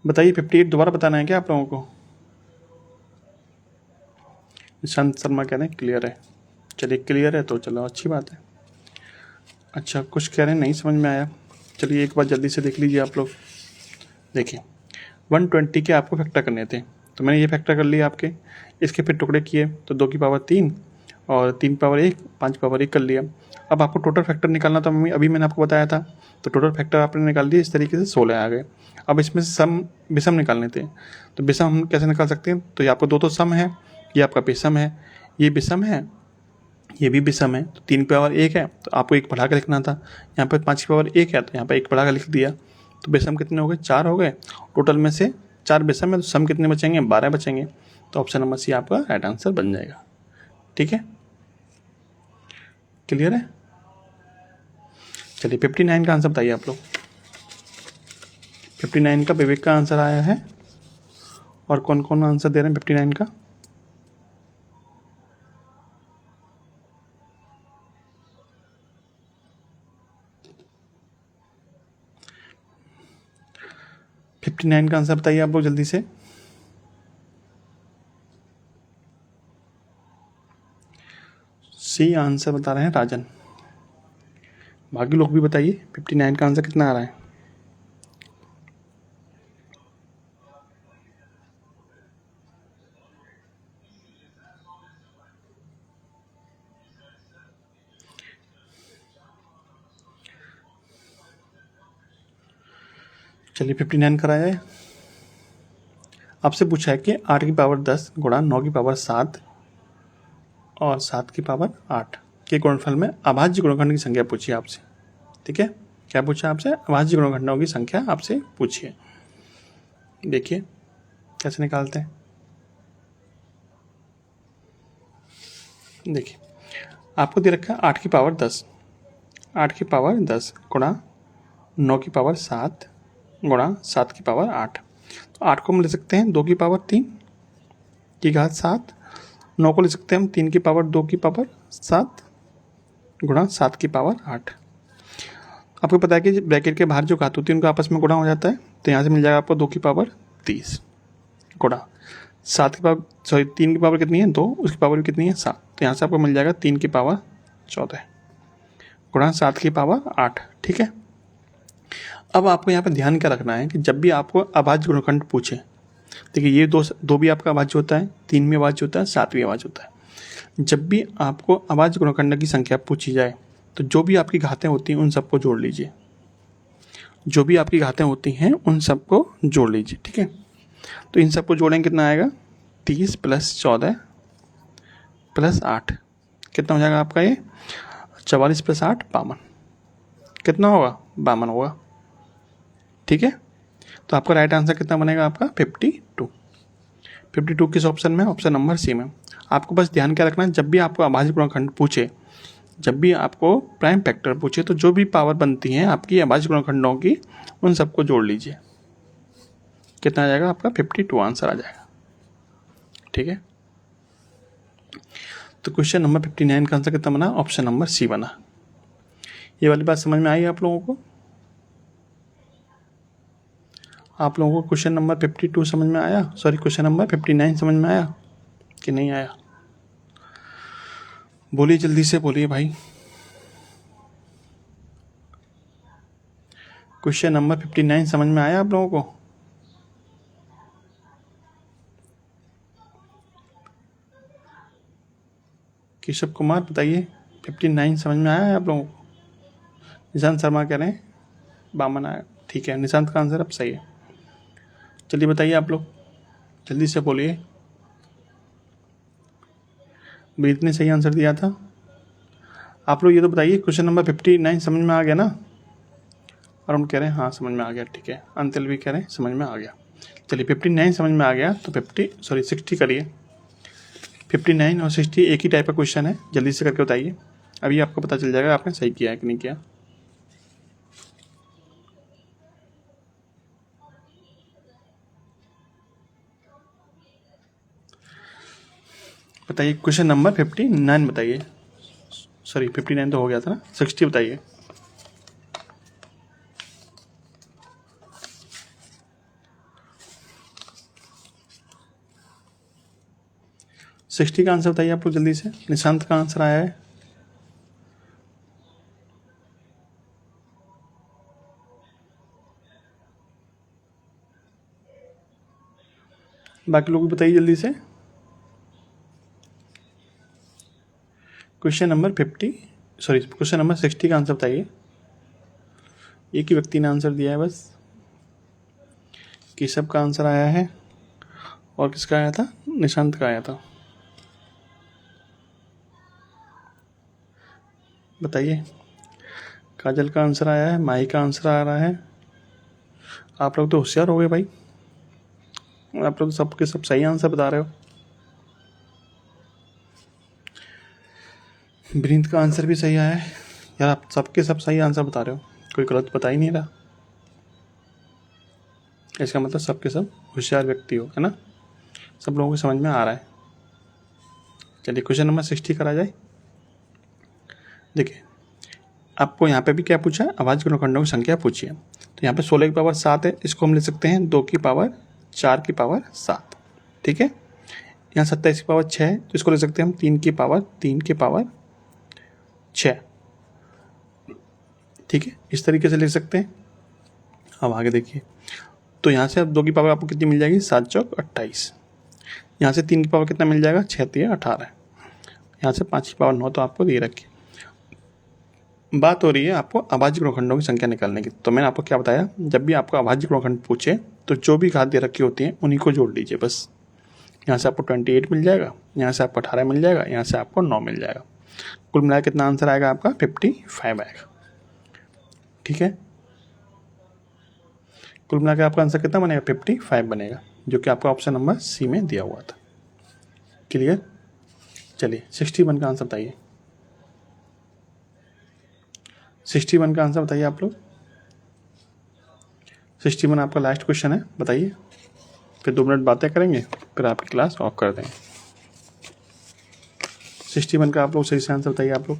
बताइए, 58 दोबारा बताना है क्या आप लोगों को? निशांत शर्मा कह रहे हैं क्लियर है। चलिए क्लियर है तो चलो अच्छी बात है। अच्छा कुछ कह रहे हैं नहीं समझ में आया, चलिए एक बार जल्दी से देख लीजिए आप लोग। देखिए 120 के आपको फैक्टर करने थे, तो मैंने ये फैक्टर कर लिया आपके। इसके फिर टुकड़े किए तो 2 की पावर 3 और 3 पावर 1, 5 पावर 1 कर लिया। अब आपको टोटल फैक्टर निकालना था, अभी मैंने आपको बताया था। तो टोटल फैक्टर आपने निकाल दिया, इस तरीके से 16 आ गए। अब इसमें से सम विषम निकालने थे, तो विषम हम कैसे निकाल सकते हैं? तो ये आपको दो तो सम है, ये आपका विषम है, ये विषम है, ये भी विषम है, तो 3 की पावर 1 है तो आपको 1 बढ़ा कर लिखना था। यहाँ पर 5 की पावर 1 है तो यहाँ पर 1 बढ़ा कर लिख दिया। तो विषम कितने हो गए? 4 हो गए। टोटल में से 4 विषम है तो सम कितने बचेंगे? 12 बचेंगे। तो ऑप्शन नंबर सी आपका राइट आंसर बन जाएगा। ठीक है, क्लियर है? चलिए 59 का आंसर बताइए आप लोग। 59 का विवेक का आंसर आया है। और कौन कौन आंसर दे रहे हैं 59 का? फिफ्टी नाइन का आंसर बताइए आप लोग जल्दी से। सी आंसर बता रहे हैं राजन। बाकी लोग भी बताइए 59 का आंसर कितना आ रहा है। चलिए 59 कराया है। आपसे पूछा है कि 8 की पावर 10 गुणा 9 की पावर 7 और 7 की पावर 8 के गुणनफल में अभाज्य गुणनखंड की संख्या पूछी आपसे। ठीक है, क्या पूछा आपसे? अभाज्य गुणनखंडों की संख्या आपसे पूछी है। देखिए कैसे निकालते हैं। देखिए आपको दे रखा है 8 की पावर 10, 8 की पावर 10 गुणा 9 की पावर 7 गुणा 7 की पावर 8। तो 8 को हम ले सकते हैं 2 की पावर 3 की घात 7, 9 को ले सकते हैं हम 3 की पावर 2 की पावर 7 गुणा 7 की पावर 8। आपको पता है कि ब्रैकेट के बाहर जो घात होती है उनका आपस में गुणा हो जाता है, तो यहाँ से मिल जाएगा आपको 2 की पावर 30 गुणा 7 की पावर 3 की पावर कितनी है? 2, उसकी पावर भी कितनी है? 7। तो यहाँ से आपको मिल जाएगा 3 की पावर 14 गुणा 7 की पावर 8। ठीक है, अब आपको यहाँ पर ध्यान क्या रखना है कि जब भी आपको अभाज्य गुणनखंड पूछे, देखिए ये दो भी आपका अभाज्य होता है, 3 भी अभाज्य होता है, 7 भी अभाज्य होता है। जब भी आपको अभाज्य गुणनखंड की संख्या पूछी जाए तो जो भी आपकी घातें होती हैं उन सबको जोड़ लीजिए, जो भी आपकी घातें होती हैं उन सबको जोड़ लीजिए। ठीक है, तो इन सबको जोड़ेंगे कितना आएगा? 30 + 14 + 8 कितना हो जाएगा आपका? ये 44 + 8 52 कितना होगा? 52 होगा। ठीक है, तो आपका राइट आंसर कितना बनेगा? आपका 52। 52 किस ऑप्शन में? ऑप्शन नंबर सी में। आपको बस ध्यान क्या रखना है, जब भी आपको अभाज्य गुणनखंड पूछे, जब भी आपको प्राइम फैक्टर पूछे, तो जो भी पावर बनती हैं आपकी अभाज्य गुणनखंडों की उन सबको जोड़ लीजिए। कितना आ जाएगा आपका? 52 आंसर आ जाएगा। ठीक है, तो क्वेश्चन नंबर 59 का आंसर कितना बना? ऑप्शन नंबर सी बना। ये वाली बात समझ में आई आप लोगों को? आप लोगों को क्वेश्चन नंबर 52 समझ में आया? सॉरी, क्वेश्चन नंबर 59 समझ में आया कि नहीं आया? बोलिए, जल्दी से बोलिए भाई। क्वेश्चन नंबर 59 समझ में आया आप लोगों को? केशव कुमार बताइए, 59 समझ में आया है आप लोगों को? निशांत शर्मा कह रहे हैं 52 आया। ठीक है, निशांत का आंसर अब सही है। चलिए बताइए आप लोग, जल्दी से बोलिए। बीत ने सही आंसर दिया था। आप लोग ये तो बताइए, क्वेश्चन नंबर 59 समझ में आ गया ना? और हम कह रहे हैं हाँ समझ में आ गया। ठीक है, अंतिल भी कह रहे हैं समझ में आ गया। चलिए 59 समझ में आ गया तो 60 करिए। 59 और 60 एक ही टाइप का क्वेश्चन है, जल्दी से करके बताइए। अभी आपको पता चल जाएगा आपने सही किया है कि नहीं किया। बताइए क्वेश्चन नंबर 59 बताइए। सॉरी 59 तो हो गया था ना, 60 बताइए। सिक्सटी का आंसर बताइए आप लोग जल्दी से। निशांत का आंसर आया है। बाकी लोग भी बताइए जल्दी से। क्वेश्चन नंबर 60 का आंसर बताइए। एक ही व्यक्ति ने आंसर दिया है बस। केशव का आंसर आया है और किसका आया था? निशांत का आया था। बताइए। काजल का आंसर आया है, माही का आंसर आ रहा है। आप लोग तो होशियार हो गए भाई, आप लोग सबके सब सही आंसर बता रहे हो। विनीत का आंसर भी सही आया है। यार आप सबके सब सही आंसर बता रहे हो, कोई गलत बता ही नहीं रहा। इसका मतलब सबके सब होशियार व्यक्ति हो, है ना। सब लोगों को समझ में आ रहा है। चलिए क्वेश्चन नंबर 60 करा जाए। देखिए आपको यहाँ पे भी क्या पूछा, अभाज्य गुणनखंडों की संख्या पूछी है। तो यहाँ पे 16 की पावर 7 है, इसको हम ले सकते हैं 2 की पावर 4 की पावर 7। ठीक है। यहाँ 27 की पावर 6 है, तो इसको ले सकते हैं हम 3 की पावर 3 की पावर 6। ठीक है, इस तरीके से ले सकते हैं। अब आगे देखिए, तो यहाँ से अब 2 की पावर आपको कितनी मिल जाएगी, 7 चौक 28। यहाँ से 3 की पावर कितना मिल जाएगा, 6 तिया 18। यहाँ से 5 की पावर 9 तो आपको दे रखी। बात हो रही है आपको अभाज्य गुणनखंडों की संख्या निकालने की। तो मैंने आपको क्या बताया, जब भी आपको अभाज्य गुणनखंड पूछे तो जो भी घात दे रखी होती है उन्हीं को जोड़ लीजिए बस। यहाँ से आपको 28 मिल जाएगा, यहाँ से आपको 18 मिल जाएगा, यहाँ से आपको 9 मिल जाएगा। कुल मिलाकर कितना आंसर आएगा आपका, 55 आएगा। ठीक है, कुल मिलाकर आपका आंसर कितना बनेगा, 55 बनेगा, जो कि आपका ऑप्शन नंबर सी में दिया हुआ था। क्लियर। चलिए 61 का आंसर बताइए। 61 का आंसर बताइए आप लोग। 61 आपका लास्ट क्वेश्चन है, बताइए। फिर 2 मिनट बातें करेंगे, फिर आपकी क्लास ऑफ कर देंगे। 61 का आप लोग सही से आंसर बताइए आप लोग।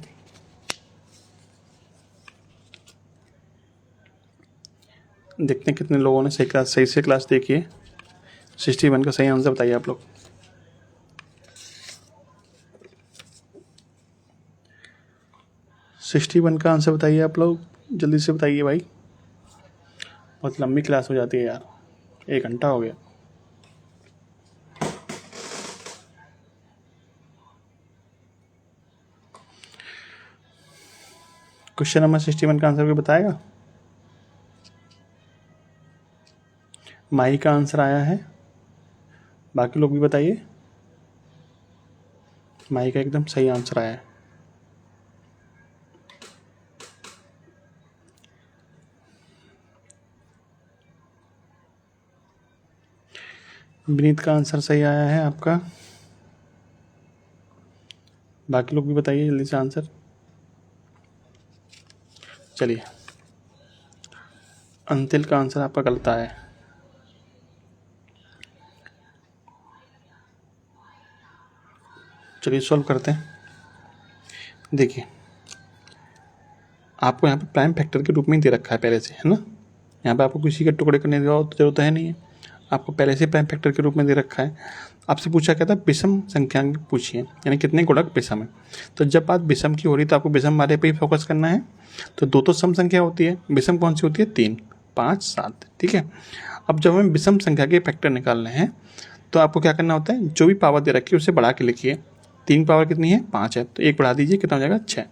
देखते हैं कितने लोगों ने सही से क्लास देखी है। 61 का सही आंसर बताइए आप लोग। सिक्सटी वन का आंसर बताइए आप लोग, जल्दी से बताइए भाई, बहुत लंबी क्लास हो जाती है यार, 1 घंटा हो गया। क्वेश्चन नंबर 61 का आंसर भी बताएगा। माही का आंसर आया है, बाकी लोग भी बताइए। माही का एकदम सही आंसर आया है। विनीत का आंसर सही आया है आपका, बाकी लोग भी बताइए जल्दी से आंसर। चलिए अंतिल का आंसर आपका गलत आया है। चलिए सॉल्व करते हैं। देखिए आपको यहाँ पे प्राइम फैक्टर के रूप में दे रखा है पहले से, है ना। यहाँ पे आपको किसी के टुकड़े करने की जरूरत है नहीं है, आपको पहले से प्राइम फैक्टर के रूप में दे रखा है। आपसे पूछा क्या था, विषम संख्या पूछिए, यानी कितने गुणक विषम है। तो जब बात विषम की हो रही तो आपको विषम वाले पे ही फोकस करना है। तो 2 तो सम संख्या होती है, विषम कौन सी होती है, 3, 5, 7। ठीक है। अब जब हमें विषम संख्या के फैक्टर निकालने हैं तो आपको क्या करना होता है, जो भी पावर दे रखी है उसे बढ़ा के लिखिए। 3 पावर कितनी है, 5 है, तो 1 बढ़ा दीजिए, कितना हो जाएगा, 6।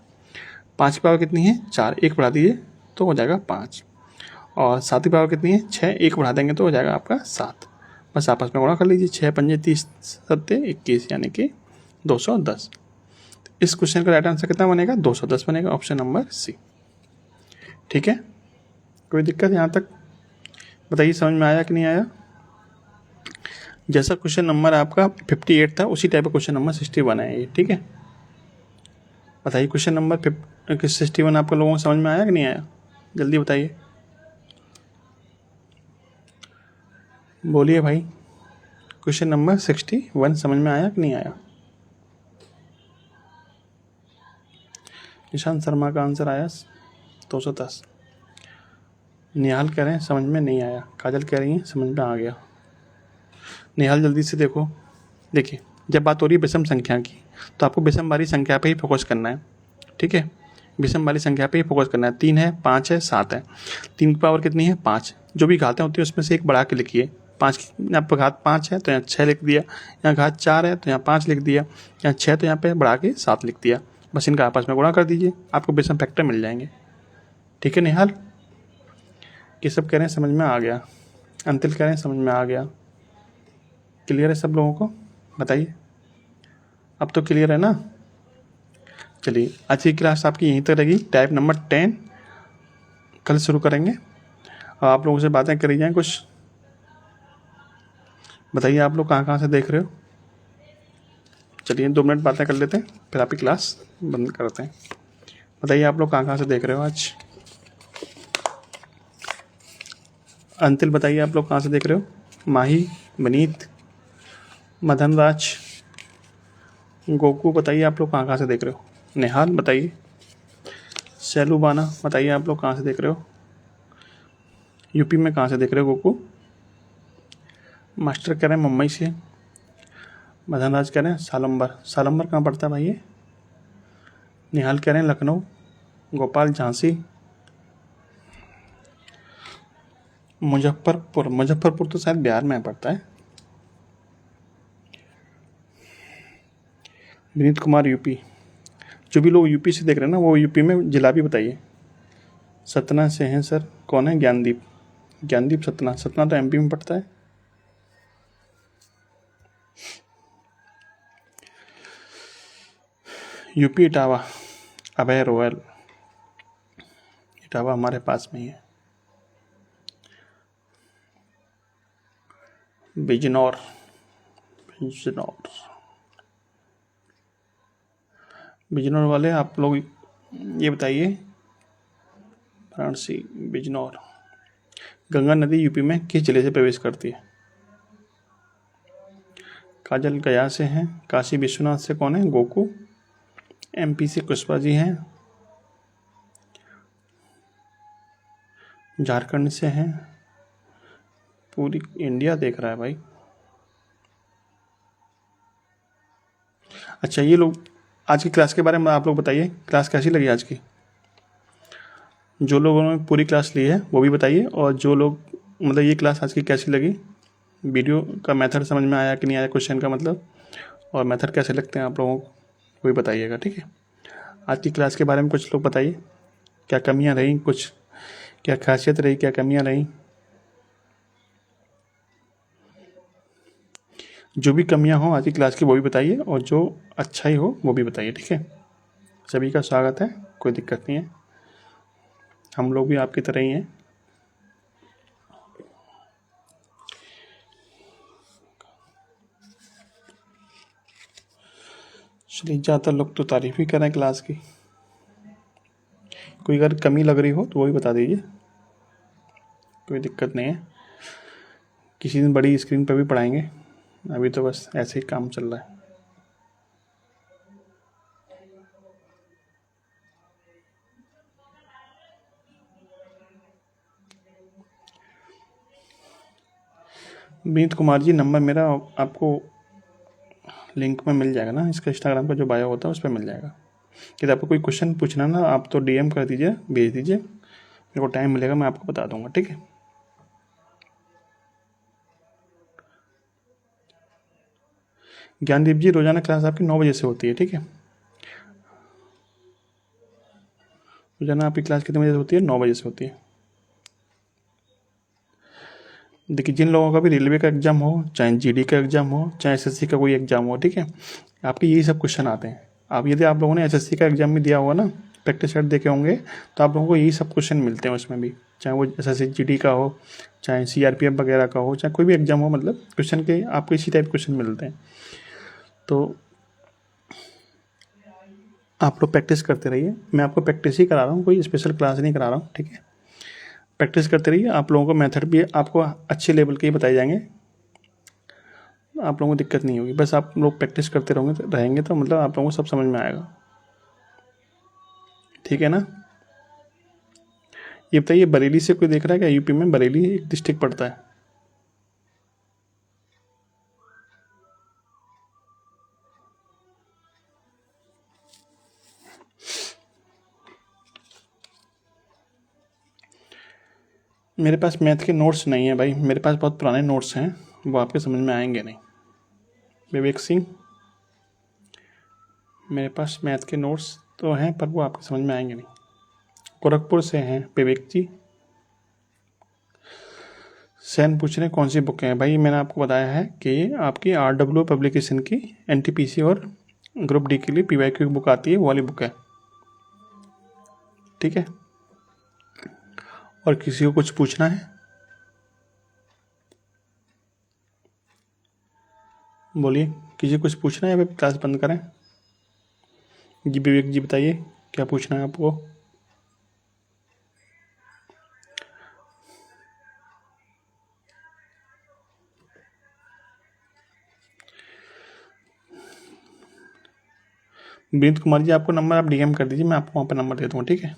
5 की पावर कितनी है, 4, 1 बढ़ा दीजिए तो हो जाएगा 5। और 7 की पावर कितनी है, 6, 1 बढ़ा देंगे तो हो जाएगा आपका 7। बस आपस में गुणा कर लीजिए, 6 पंजे 30, 7 21, यानी कि 210। इस क्वेश्चन का राइट आंसर कितना बनेगा, 210 बनेगा, ऑप्शन नंबर सी। ठीक है, कोई दिक्कत यहाँ तक, बताइए समझ में आया कि नहीं आया। जैसा क्वेश्चन नंबर आपका 58 था उसी टाइप का क्वेश्चन नंबर 61 है ये। ठीक है, बताइए क्वेश्चन नंबर 61 आपका लोगों को समझ में आया कि नहीं आया, जल्दी बताइए, बोलिए भाई। क्वेश्चन नंबर 61 समझ में आया कि नहीं आया। निशांत शर्मा का आंसर आया 210। निहाल कह रहे हैं समझ में नहीं आया, काजल कह रही हैं समझ में आ गया। निहाल जल्दी से देखो। देखिए जब बात हो रही है विषम संख्या की तो आपको विषम वाली संख्या पे ही फोकस करना है। ठीक है, विषम वाली संख्या पे ही फोकस करना है। 3 है, 5 है, 7 है। 3 की पावर कितनी है, 5। जो भी घातें होती है उसमें से एक बढ़ा के लिखिए। 5 की यहाँ पर घात 5 है तो यहाँ 6 लिख दिया, यहाँ घात 4 है तो यहाँ 5 लिख दिया, यहाँ 6 तो यहाँ पे बढ़ा के 7 लिख दिया। बस इनका आपस में गुणा कर दीजिए, आपको विषम फैक्टर मिल जाएंगे। ठीक है निहाल, ये सब कह रहे हैं समझ में आ गया, अंतिल कह रहे हैं समझ में आ गया। क्लियर है सब लोगों को, बताइए। अब तो क्लियर है ना। चलिए आज की क्लास आपकी यहीं तक रहेगी। टाइप नंबर 10 कल शुरू करेंगे। आप लोगों से बातें करी जाएँ कुछ। बताइए आप लोग कहाँ कहाँ से देख रहे हो। चलिए 2 मिनट बातें कर लेते हैं, फिर आपकी क्लास बंद करते हैं। बताइए आप लोग कहाँ कहाँ से देख रहे हो आज। अंतिल बताइए आप लोग कहाँ से देख रहे हो। माही, वनीत, मदन राज, गोकू बताइए आप लोग कहाँ कहाँ से देख रहे हो। नेहाल बताइए। सैलू बाना बताइए आप लोग कहाँ से देख रहे हो। यूपी में कहाँ से देख रहे हो गोकू। मास्टर कह रहे हैं मुंबई से। मदन राज कह रहे हैं सालंबर। सालंबर कहाँ पड़ता है भाई ये। निहाल कह रहे हैं लखनऊ। गोपाल झांसी। मुजफ्फरपुर, मुजफ्फरपुर तो शायद बिहार में पड़ता है। विनीत कुमार यूपी। जो भी लोग यूपी से देख रहे हैं ना वो यूपी में जिला भी बताइए। सतना से हैं सर। कौन है। ज्ञानदीप। ज्ञानदीप सतना। सतना तो एमपी में पड़ता है। यूपी इटावा। अभय रोयल। इटावा हमारे पास में ही है। बिजनौर। बिजनौर। बिजनौर वाले आप लोग ये बताइए। वाराणसी, बिजनौर। गंगा नदी यूपी में किस जिले से प्रवेश करती है। काजल गया से हैं। काशी विश्वनाथ से कौन है। गोकू। एमपी से कुशवा जी हैं। झारखंड से हैं। पूरी इंडिया देख रहा है भाई। अच्छा ये लोग आज की क्लास के बारे में आप लोग बताइए। क्लास कैसी लगी आज की। जो लोगों ने पूरी क्लास ली है वो भी बताइए, और जो लोग मतलब ये क्लास आज की कैसी लगी। वीडियो का मेथड समझ में आया कि नहीं आया, क्वेश्चन का मतलब, और मेथड कैसे लगते हैं आप लोगों को वो भी बताइएगा। ठीक है। आज की क्लास के बारे में कुछ लोग बताइए। क्या कमियां रही, कुछ क्या खासियत रही, क्या कमियां रही। जो भी कमियां हो आज की क्लास की वो भी बताइए, और जो अच्छा ही हो वो भी बताइए। ठीक है। सभी का स्वागत है, कोई दिक्कत नहीं है। हम लोग भी आपकी तरह ही हैं। चलिए ज़्यादातर लोग तो तारीफ़ ही करें क्लास की। कोई अगर कमी लग रही हो तो वो भी बता दीजिए, कोई दिक्कत नहीं है। किसी दिन बड़ी स्क्रीन पर भी पढ़ाएंगे, अभी तो बस ऐसे ही काम चल रहा है। विनीत कुमार जी नंबर मेरा आपको लिंक में मिल जाएगा ना, इसका इंस्टाग्राम का जो बायो होता है उस पर मिल जाएगा। यदि आपको कोई क्वेश्चन पूछना ना आप तो डीएम कर दीजिए, भेज दीजिए, मेरे को टाइम मिलेगा मैं आपको बता दूंगा। ठीक है। ज्ञानदीप जी रोजाना क्लास आपकी 9 बजे से होती है। ठीक है। रोजाना आपकी क्लास कितने बजे से होती है। 9 बजे से होती है। देखिए जिन लोगों का भी रेलवे का एग्जाम हो, चाहे जीडी का एग्जाम हो, चाहे एसएससी का कोई एग्जाम हो, ठीक है, आपके यही सब क्वेश्चन आते हैं। आप यदि आप लोगों ने एसएससी का एग्जाम भी दिया होगा ना, प्रैक्टिस सेट देखे होंगे, तो आप लोगों को यही सब क्वेश्चन मिलते हैं उसमें भी, चाहे वो एसएससी जीडी का हो, चाहे सीआरपीएफ वगैरह का हो, चाहे कोई भी एग्जाम हो, मतलब क्वेश्चन के आपको इसी टाइप क्वेश्चन मिलते हैं। तो आप लोग प्रैक्टिस करते रहिए। मैं आपको प्रैक्टिस ही करा रहा हूँ, कोई स्पेशल क्लास नहीं करा रहा हूँ। ठीक है। प्रैक्टिस करते रहिए। आप लोगों को मेथड भी आपको अच्छे लेवल के ही बताए जाएंगे, आप लोगों को दिक्कत नहीं होगी। बस आप लोग प्रैक्टिस करते रहेंगे तो मतलब आप लोगों को सब समझ में आएगा। ठीक है ना। ये बताइए बरेली से कोई देख रहा है क्या। यूपी में बरेली एक डिस्ट्रिक्ट पड़ता है। मेरे पास मैथ के नोट्स नहीं है भाई, मेरे पास बहुत पुराने नोट्स हैं, वो आपके समझ में आएंगे नहीं। विवेक सिंह, मेरे पास मैथ के नोट्स तो हैं पर वो आपके समझ में आएंगे नहीं। गोरखपुर से हैं विवेक जी। सैन पूछ रहे हैं कौन सी बुक है। भाई मैंने आपको बताया है कि आपकी आरडब्ल्यू पब्लिकेशन की एनटीपीसी और ग्रुप डी के लिए PYQ की बुक आती है, वो वाली बुक है, ठीक है। और किसी को कुछ पूछना है? बोलिए, किसी को कुछ पूछना है या फिर क्लास बंद करें? जी विवेक जी बताइए, क्या पूछना है आपको? विनीत कुमार जी, आपको नंबर आप DM कर दीजिए, मैं आपको वहाँ पर नंबर दे दूँगा, ठीक है।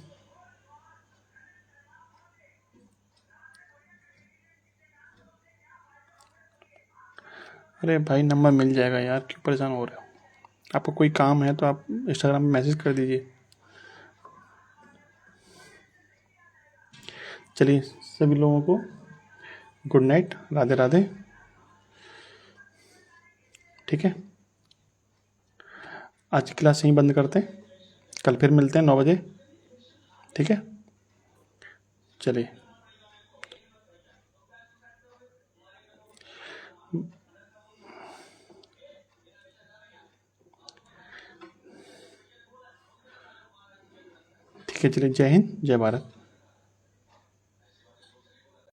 अरे भाई नंबर मिल जाएगा यार, क्यों परेशान हो रहे हो? आपको कोई काम है तो आप इंस्टाग्राम में मैसेज कर दीजिए। चलिए सभी लोगों को गुड नाइट, राधे राधे, ठीक है। आज की क्लास यहीं बंद करते हैं, कल फिर मिलते हैं 9 बजे, ठीक है। चलिए, ठीक है, चलिए, जय हिंद, जय भारत।